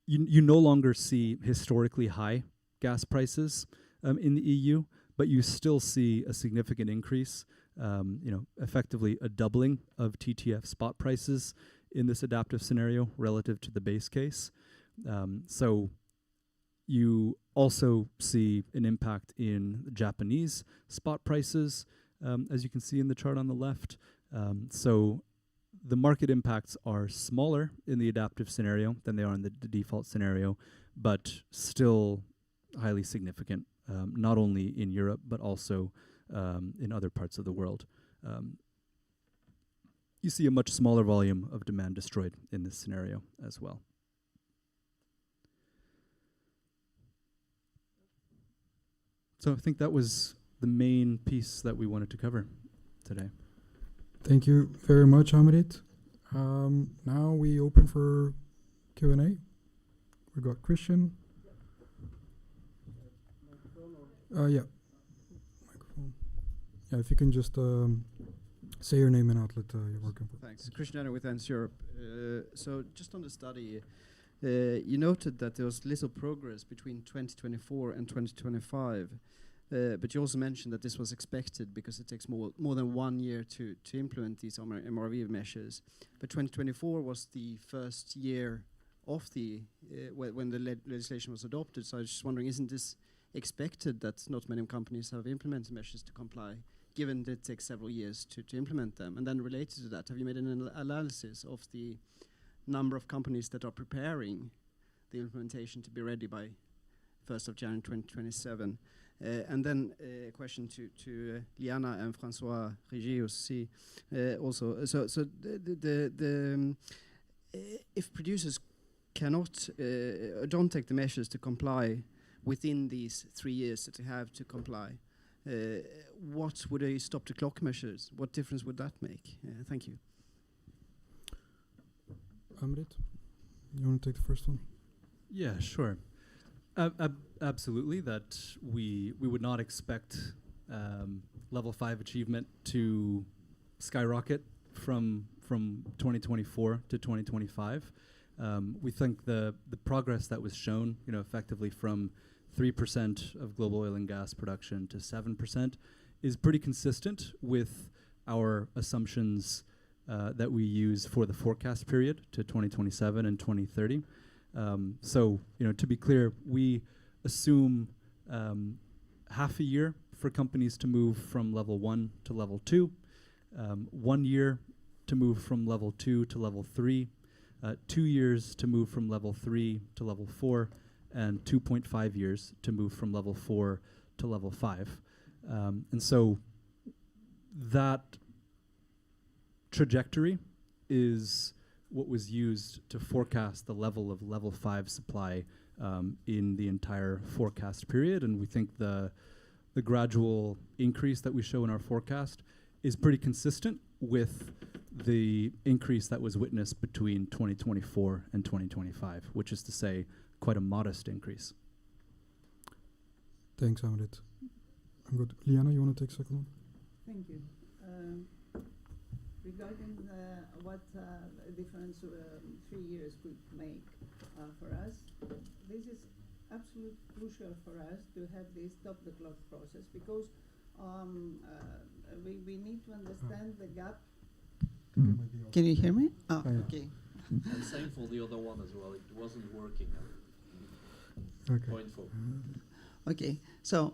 you no longer see historically high gas prices in the EU, but you still see a significant increase, effectively a doubling of TTF spot prices in this adaptive scenario relative to the base case. So you also see an impact in the Japanese spot prices, as you can see in the chart on the left. So the market impacts are smaller in the adaptive scenario than they are in the default scenario, but still highly significant, not only in Europe, but also in other parts of the world. You see a much smaller volume of demand destroyed in this scenario as well. So I think that was the main piece that we wanted to cover today. Thank you very much, Amrit. Now we open for Q&A. We got Christian. Yeah. Microphone. Yeah, if you can just say your name and outlet you're working for. Thanks. Christian with Ends Europe. So just on the study, you noted that there was little progress between 2024 and 2025. But you also mentioned that this was expected because it takes more than 1 year to implement these MRV measures. But 2024 was the first year of the when the legislation was adopted. So I was just wondering, isn't this expected that not many companies have implemented measures to comply, given that it takes several years to implement them? And then related to that, have you made an analysis of the number of companies that are preparing the implementation to be ready by 1st of January 2027? And then a question to Liana and Francois Regius also. So if producers cannot don't take the measures to comply within these 3 years that they have to comply, what would a stop the clock measures? What difference would that make? Thank you. Amrit, you want to take the first one? Yeah, sure. Absolutely, that we would not expect level 5 achievement to skyrocket from 2024 to 2025. We think the progress that was shown, effectively from 3% of global oil and gas production to 7%, is pretty consistent with our assumptions that we use for the forecast period to 2027 and 2030. So, to be clear, we assume half a year for companies to move from level 1 to level 2, 1 year to move from level 2 to level 3, 2 years to move from level 3 to level 4, and 2.5 years to move from level 4 to level 5. And so that trajectory is what was used to forecast the level of level 5 supply in the entire forecast period. And we think the gradual increase that we show in our forecast is pretty consistent with the increase that was witnessed between 2024 and 2025, which is to say, quite a modest increase. Thanks, Amrit. I'm good. Liana, you want to take second one? Thank you. Regarding what difference 3 years could make for us, this is absolutely crucial for us to have this stop-the-clock process because we need to understand the gap. Can you hear me? Oh, okay. And same for the other one as well. It wasn't working. Okay. Point 4. Okay, so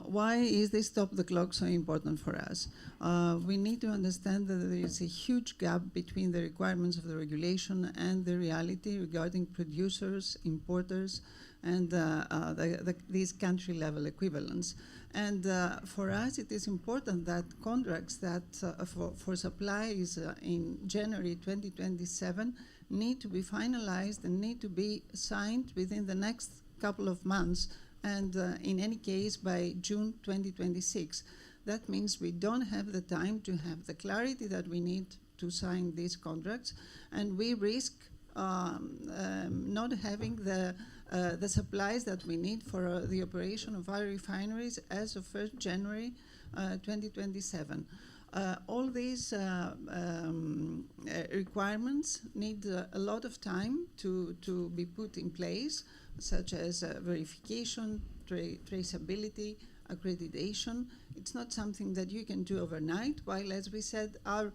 why is this stop the clock so important for us? We need to understand that there is a huge gap between the requirements of the regulation and the reality regarding producers, importers, and these country-level equivalents. And for us, it is important that contracts that for supplies in January 2027 need to be finalized and need to be signed within the next couple of months, and in any case by June 2026. That means we don't have the time to have the clarity that we need to sign these contracts, and we risk not having the supplies that we need for the operation of our refineries as of 1st January 2027. All these requirements need a lot of time to be put in place, such as verification, traceability, accreditation. It's not something that you can do overnight, while, as we said, our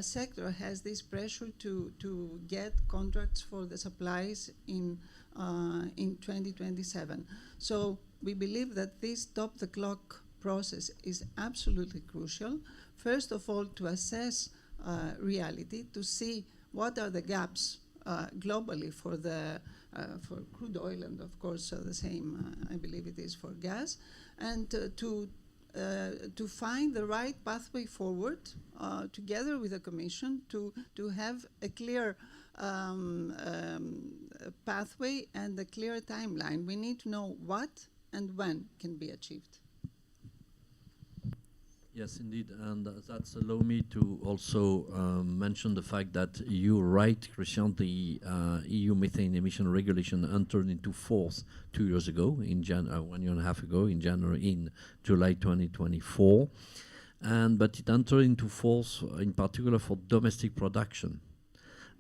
sector has this pressure to get contracts for the supplies in 2027. So we believe that this stop-the-clock process is absolutely crucial. First of all, to assess reality, to see what are the gaps globally for crude oil, and of course the same, I believe it is for gas, and to find the right pathway forward together with the Commission to have a clear pathway and a clear timeline. We need to know what and when can be achieved. Yes, indeed, and that's allow me to also mention the fact that you're right, Christian, the EU Methane Emission Regulation entered into force 2 years ago, 1 year and a half ago, in July 2024, but it entered into force in particular for domestic production.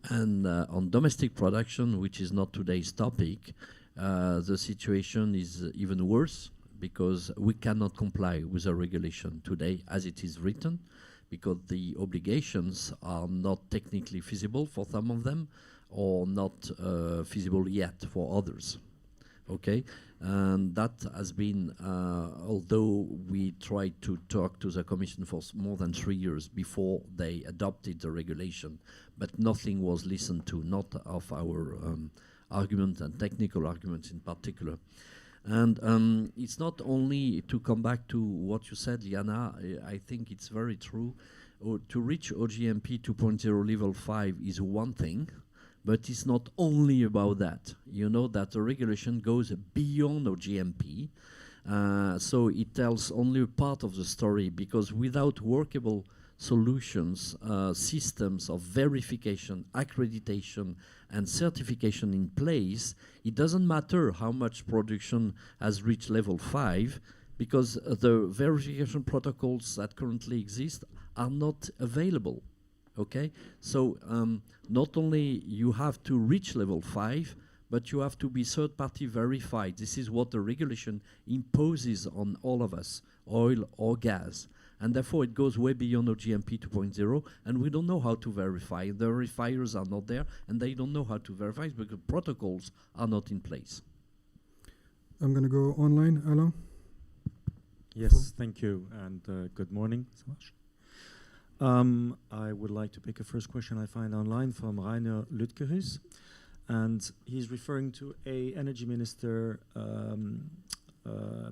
And on domestic production, which is not today's topic, the situation is even worse, because we cannot comply with the regulation today as it is written, because the obligations are not technically feasible for some of them, or not feasible yet for others. Okay, and that has been, although we tried to talk to the Commission for more than 3 years before they adopted the regulation, but nothing was listened to, not of our arguments and technical arguments in particular. And it's not only, to come back to what you said, Liana, I think it's very true. To reach OGMP 2.0 level 5 is one thing, but it's not only about that. You know that the regulation goes beyond OGMP, so it tells only a part of the story, because without workable solutions, systems of verification, accreditation, and certification in place, it doesn't matter how much production has reached level 5, because the verification protocols that currently exist are not available. Okay, so not only you have to reach level 5, but you have to be third-party verified. This is what the regulation imposes on all of us, oil or gas. And therefore, it goes way beyond OGMP 2.0, and we don't know how to verify. The verifiers are not there, and they don't know how to verify because protocols are not in place. I'm going to go online, Alain. Yes, thank you, and good morning. I would like to pick a first question I find online from Rainer Lütgerus, and he's referring to a energy minister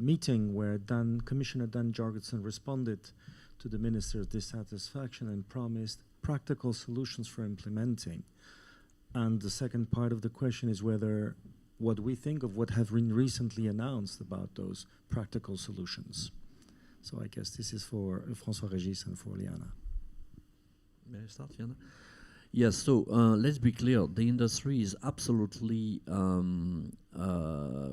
meeting where Commissioner Dan Jorgensen responded to the minister's dissatisfaction and promised practical solutions for implementing. And the second part of the question is whether what we think of what have been recently announced about those practical solutions. So I guess this is for François Régis and for Liana. May I start, Liana? Yes, so let's be clear. The industry is absolutely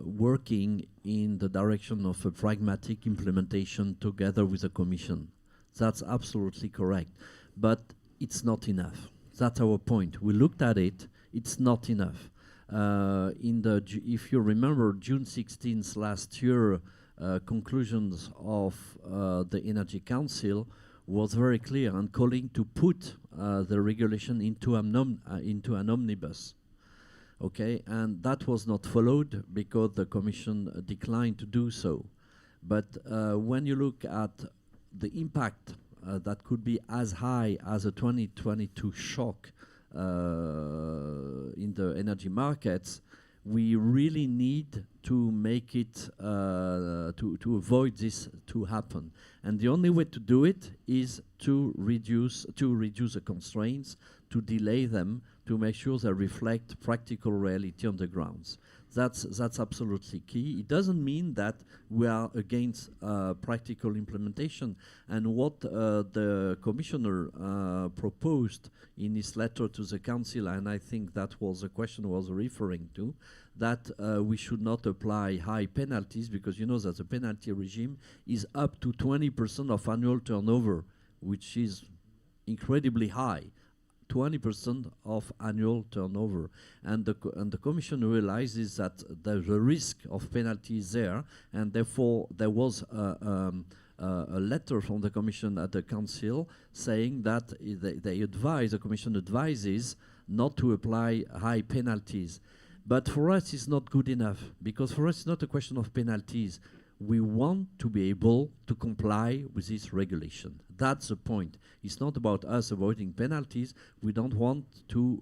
working in the direction of a pragmatic implementation together with the Commission. That's absolutely correct. But it's not enough. That's our point. We looked at it. It's not enough. If you remember, June 16th last year, conclusions of the Energy Council was very clear and calling to put the regulation into an omnibus. Okay, and that was not followed because the Commission declined to do so. But when you look at the impact that could be as high as a 2022 shock in the energy markets, we really need to make it, to avoid this to happen. And the only way to do it is to reduce the constraints, to delay them, to make sure they reflect practical reality on the grounds. That's absolutely key. It doesn't mean that we are against practical implementation. And what the Commissioner proposed in his letter to the Council, and I think that was the question was referring to, that we should not apply high penalties, because you know that the penalty regime is up to 20% of annual turnover, which is incredibly high. 20% of annual turnover, and the Commission realizes that there's a risk of penalties there, and therefore there was a letter from the Commission at the Council saying that the Commission advises not to apply high penalties. But for us, it's not good enough, because for us, it's not a question of penalties. We want to be able to comply with this regulation. That's the point. It's not about us avoiding penalties. We don't want to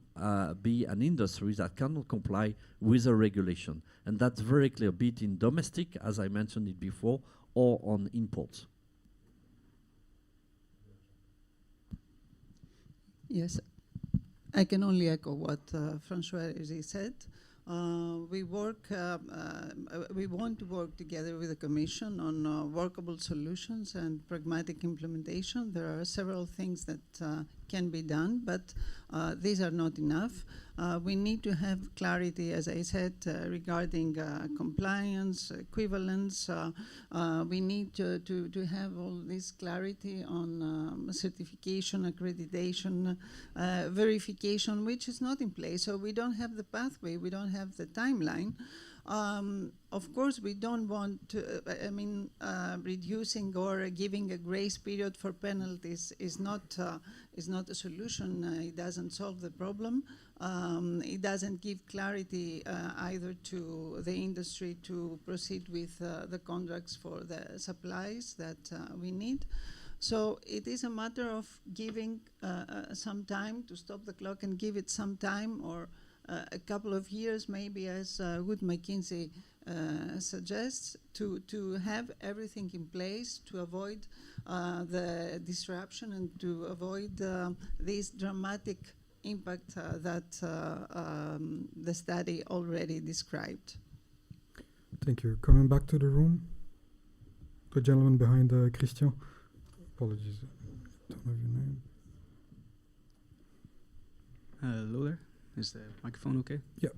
be an industry that cannot comply with the regulation. And that's very clear, be it in domestic, as I mentioned it before, or on imports. Yes, I can only echo what François said. We want to work together with the Commission on workable solutions and pragmatic implementation. There are several things that can be done, but these are not enough. We need to have clarity, as I said, regarding compliance, equivalence. We need to have all this clarity on certification, accreditation, verification, which is not in place. So we don't have the pathway, we don't have the timeline. Of course, we don't want to, reducing or giving a grace period for penalties is not a solution. It doesn't solve the problem. It doesn't give clarity either to the industry to proceed with the contracts for the supplies that we need. So it is a matter of giving some time to stop the clock and give it some time, or a couple of years, maybe, as Wood Mackenzie suggests, to have everything in place to avoid the disruption and to avoid this dramatic impact that the study already described. Thank you. Coming back to the room, the gentleman behind Christian. Apologies, I don't know your name. Hello there. Is the microphone okay? Yeah.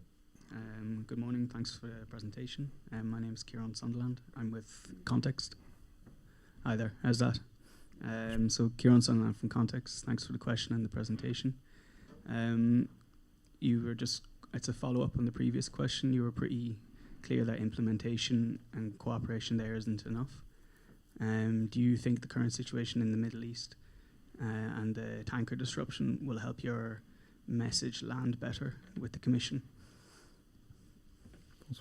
Good morning. Thanks for the presentation. My name is Kieran Sunderland. I'm with Context. Hi there. How's that? So Kieran Sunderland from Context. Thanks for the question and the presentation. You were just, it's a follow-up on the previous question. You were pretty clear that implementation and cooperation there isn't enough. Do you think the current situation in the Middle East and the tanker disruption will help your message land better with the Commission?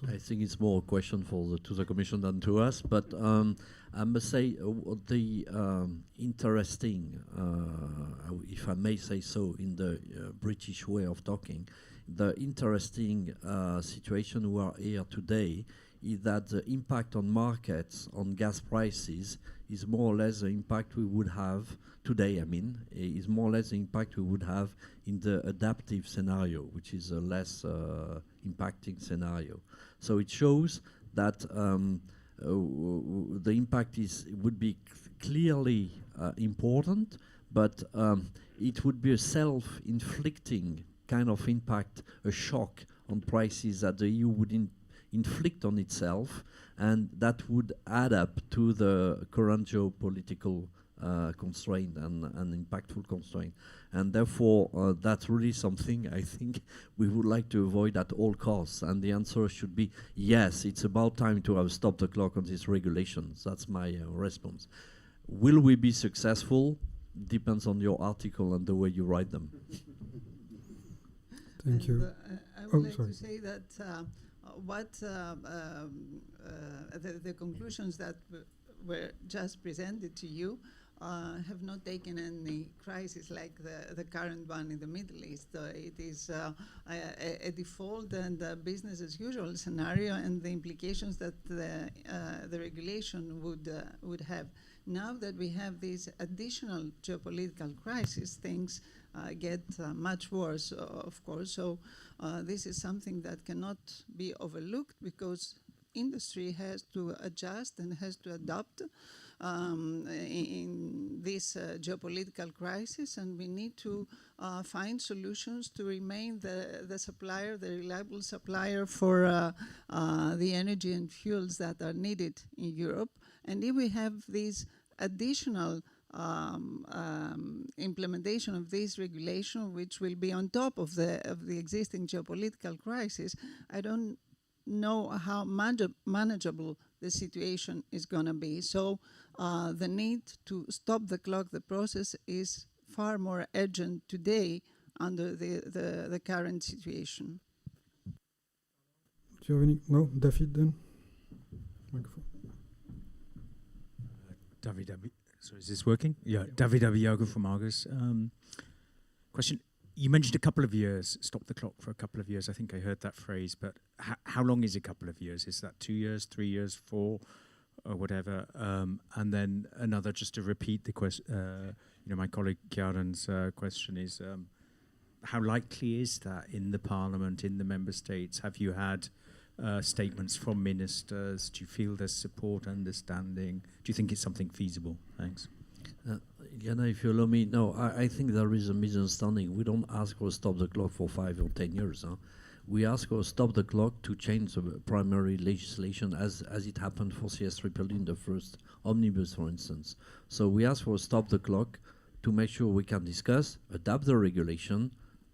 I think it's more a question to the Commission than to us, but I must say the interesting, if I may say so in the British way of talking, the interesting situation we are here today is that the impact on markets, on gas prices, is more or less the impact we would have today, is more or less the impact we would have in the adaptive scenario, which is a less impacting scenario. So it shows that the impact would be clearly important, but it would be a self-inflicting kind of impact, a shock on prices that the EU would inflict on itself, and that would add up to the current geopolitical constraint and impactful constraint. And therefore, that's really something I think we would like to avoid at all costs. And the answer should be, yes, it's about time to have stopped the clock on these regulations. That's my response. Will we be successful? Depends on your article and the way you write them. Thank you. would like sorry. to say that the conclusions that were just presented to you have not taken any crisis like the current one in the Middle East. It is a default and a business as usual scenario, and the implications that the regulation would have. Now that we have this additional geopolitical crisis, things get much worse, of course. So this is something that cannot be overlooked, because industry has to adjust and has to adapt in this geopolitical crisis, and we need to find solutions to remain the supplier, the reliable supplier for the energy and fuels that are needed in Europe. And if we have these additional implementation of this regulation, which will be on top of the existing geopolitical crisis, I don't know how manageable the situation is going to be. So the need to stop the clock, the process, is far more urgent today under the current situation. Do you have any? No, David then. Microphone. So is this working? Yeah, David Abiyago from Argus. Question. You mentioned a couple of years, stop the clock for a couple of years. I think I heard that phrase, but how long is a couple of years? Is that 2 years, 3 years, 4, or whatever? And then another, just to repeat the question, my colleague Kjaran's question is, how likely is that in the Parliament, in the Member States? Have you had statements from ministers? Do you feel there's support, understanding? Do you think it's something feasible? Thanks. Jana, if you allow me, no, I think there is a misunderstanding. We don't ask for stop the clock for 5 or 10 years. We ask for stop the clock to change the primary legislation as it happened for CS3 in the first omnibus, for instance. So we ask for stop the clock to make sure we can discuss, adapt the regulation,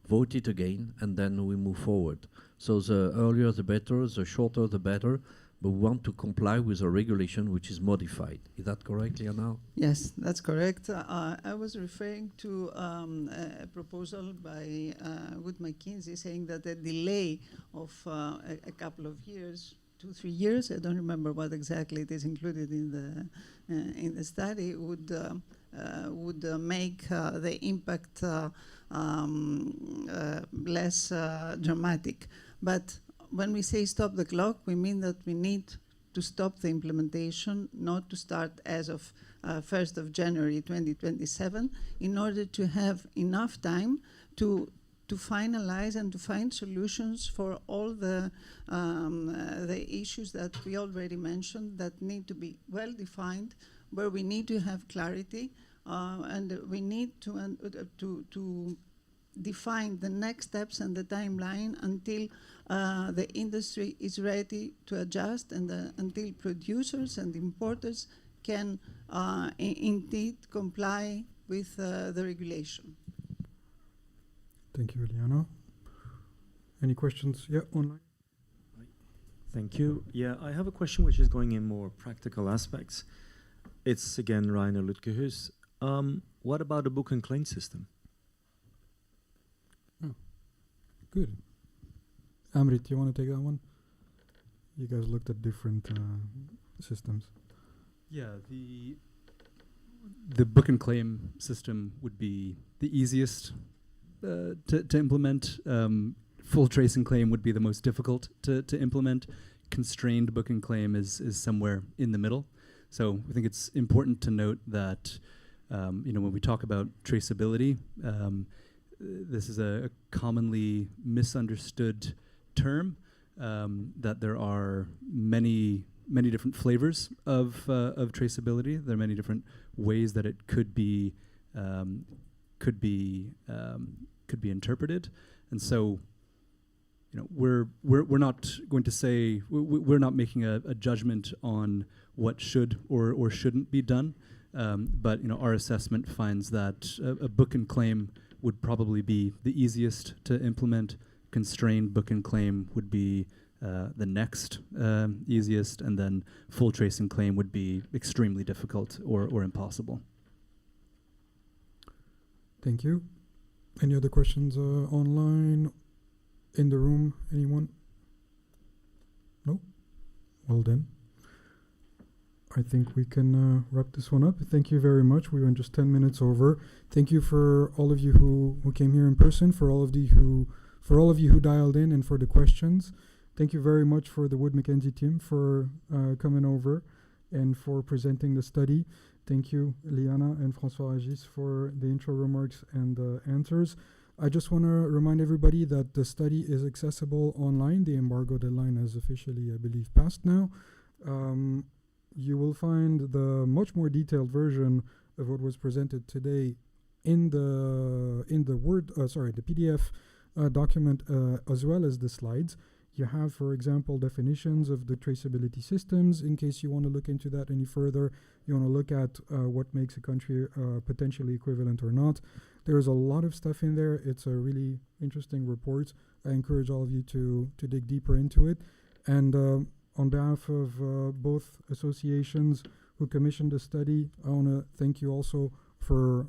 vote it again, and then we move forward. So the earlier the better, the shorter the better, but we want to comply with a regulation which is modified. Is that correct, Liana? Yes, that's correct. I was referring to a proposal by Wood Mackenzie saying that a delay of a couple of years, 2-3 years, I don't remember what exactly it is included in the study, would make the impact less dramatic. But when we say stop the clock, we mean that we need to stop the implementation, not to start as of 1st of January 2027, in order to have enough time to finalize and to find solutions for all the issues that we already mentioned that need to be well defined, where we need to have clarity, and we need to define the next steps and the timeline until the industry is ready to adjust, and until producers and importers can indeed comply with the regulation. Thank you, Eliana. Any questions? Yeah, online. Thank you. Yeah, I have a question which is going in more practical aspects. It's again Rainer Lütgehus. What about a book and claim system? Oh, good. Amrit, do you want to take that one? You guys looked at different systems. Yeah, the book and claim system would be the easiest to implement. Full trace and claim would be the most difficult to implement. Constrained book and claim is somewhere in the middle. So I think it's important to note that when we talk about traceability, this is a commonly misunderstood term, that there are many different flavors of traceability. There are many different ways that it could be interpreted, and so we're not going to say we're not making a judgment on what should or shouldn't be done, but our assessment finds that a book and claim would probably be the easiest to implement. Constrained book and claim would be the next easiest, and then full trace and claim would be extremely difficult or impossible. Thank you. Any other questions online? in the room, anyone? No? Well then, I think we can wrap this one up. Thank you very much. We went just 10 minutes over. Thank you for all of you who came here in person, for all of you who dialed in, and for the questions. Thank you very much for the Wood Mackenzie team for coming over and for presenting the study. Thank you, Liana and François Agis, for the intro remarks and the answers. I just want to remind everybody that the study is accessible online. The embargo deadline has officially, I believe, passed now. You will find the much more detailed version of what was presented today in the PDF document, as well as the slides. You have, for example, definitions of the traceability systems in case you want to look into that any further. You want to look at what makes a country potentially equivalent or not. There's a lot of stuff in there. It's a really interesting report. I encourage all of you to dig deeper into it. And on behalf of both associations who commissioned the study, I want to thank you also for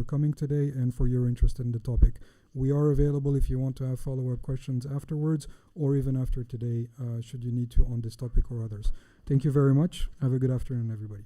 coming today and for your interest in the topic. We are available if you want to have follow-up questions afterwards or even after today, should you need to on this topic or others. Thank you very much. Have a good afternoon, everybody.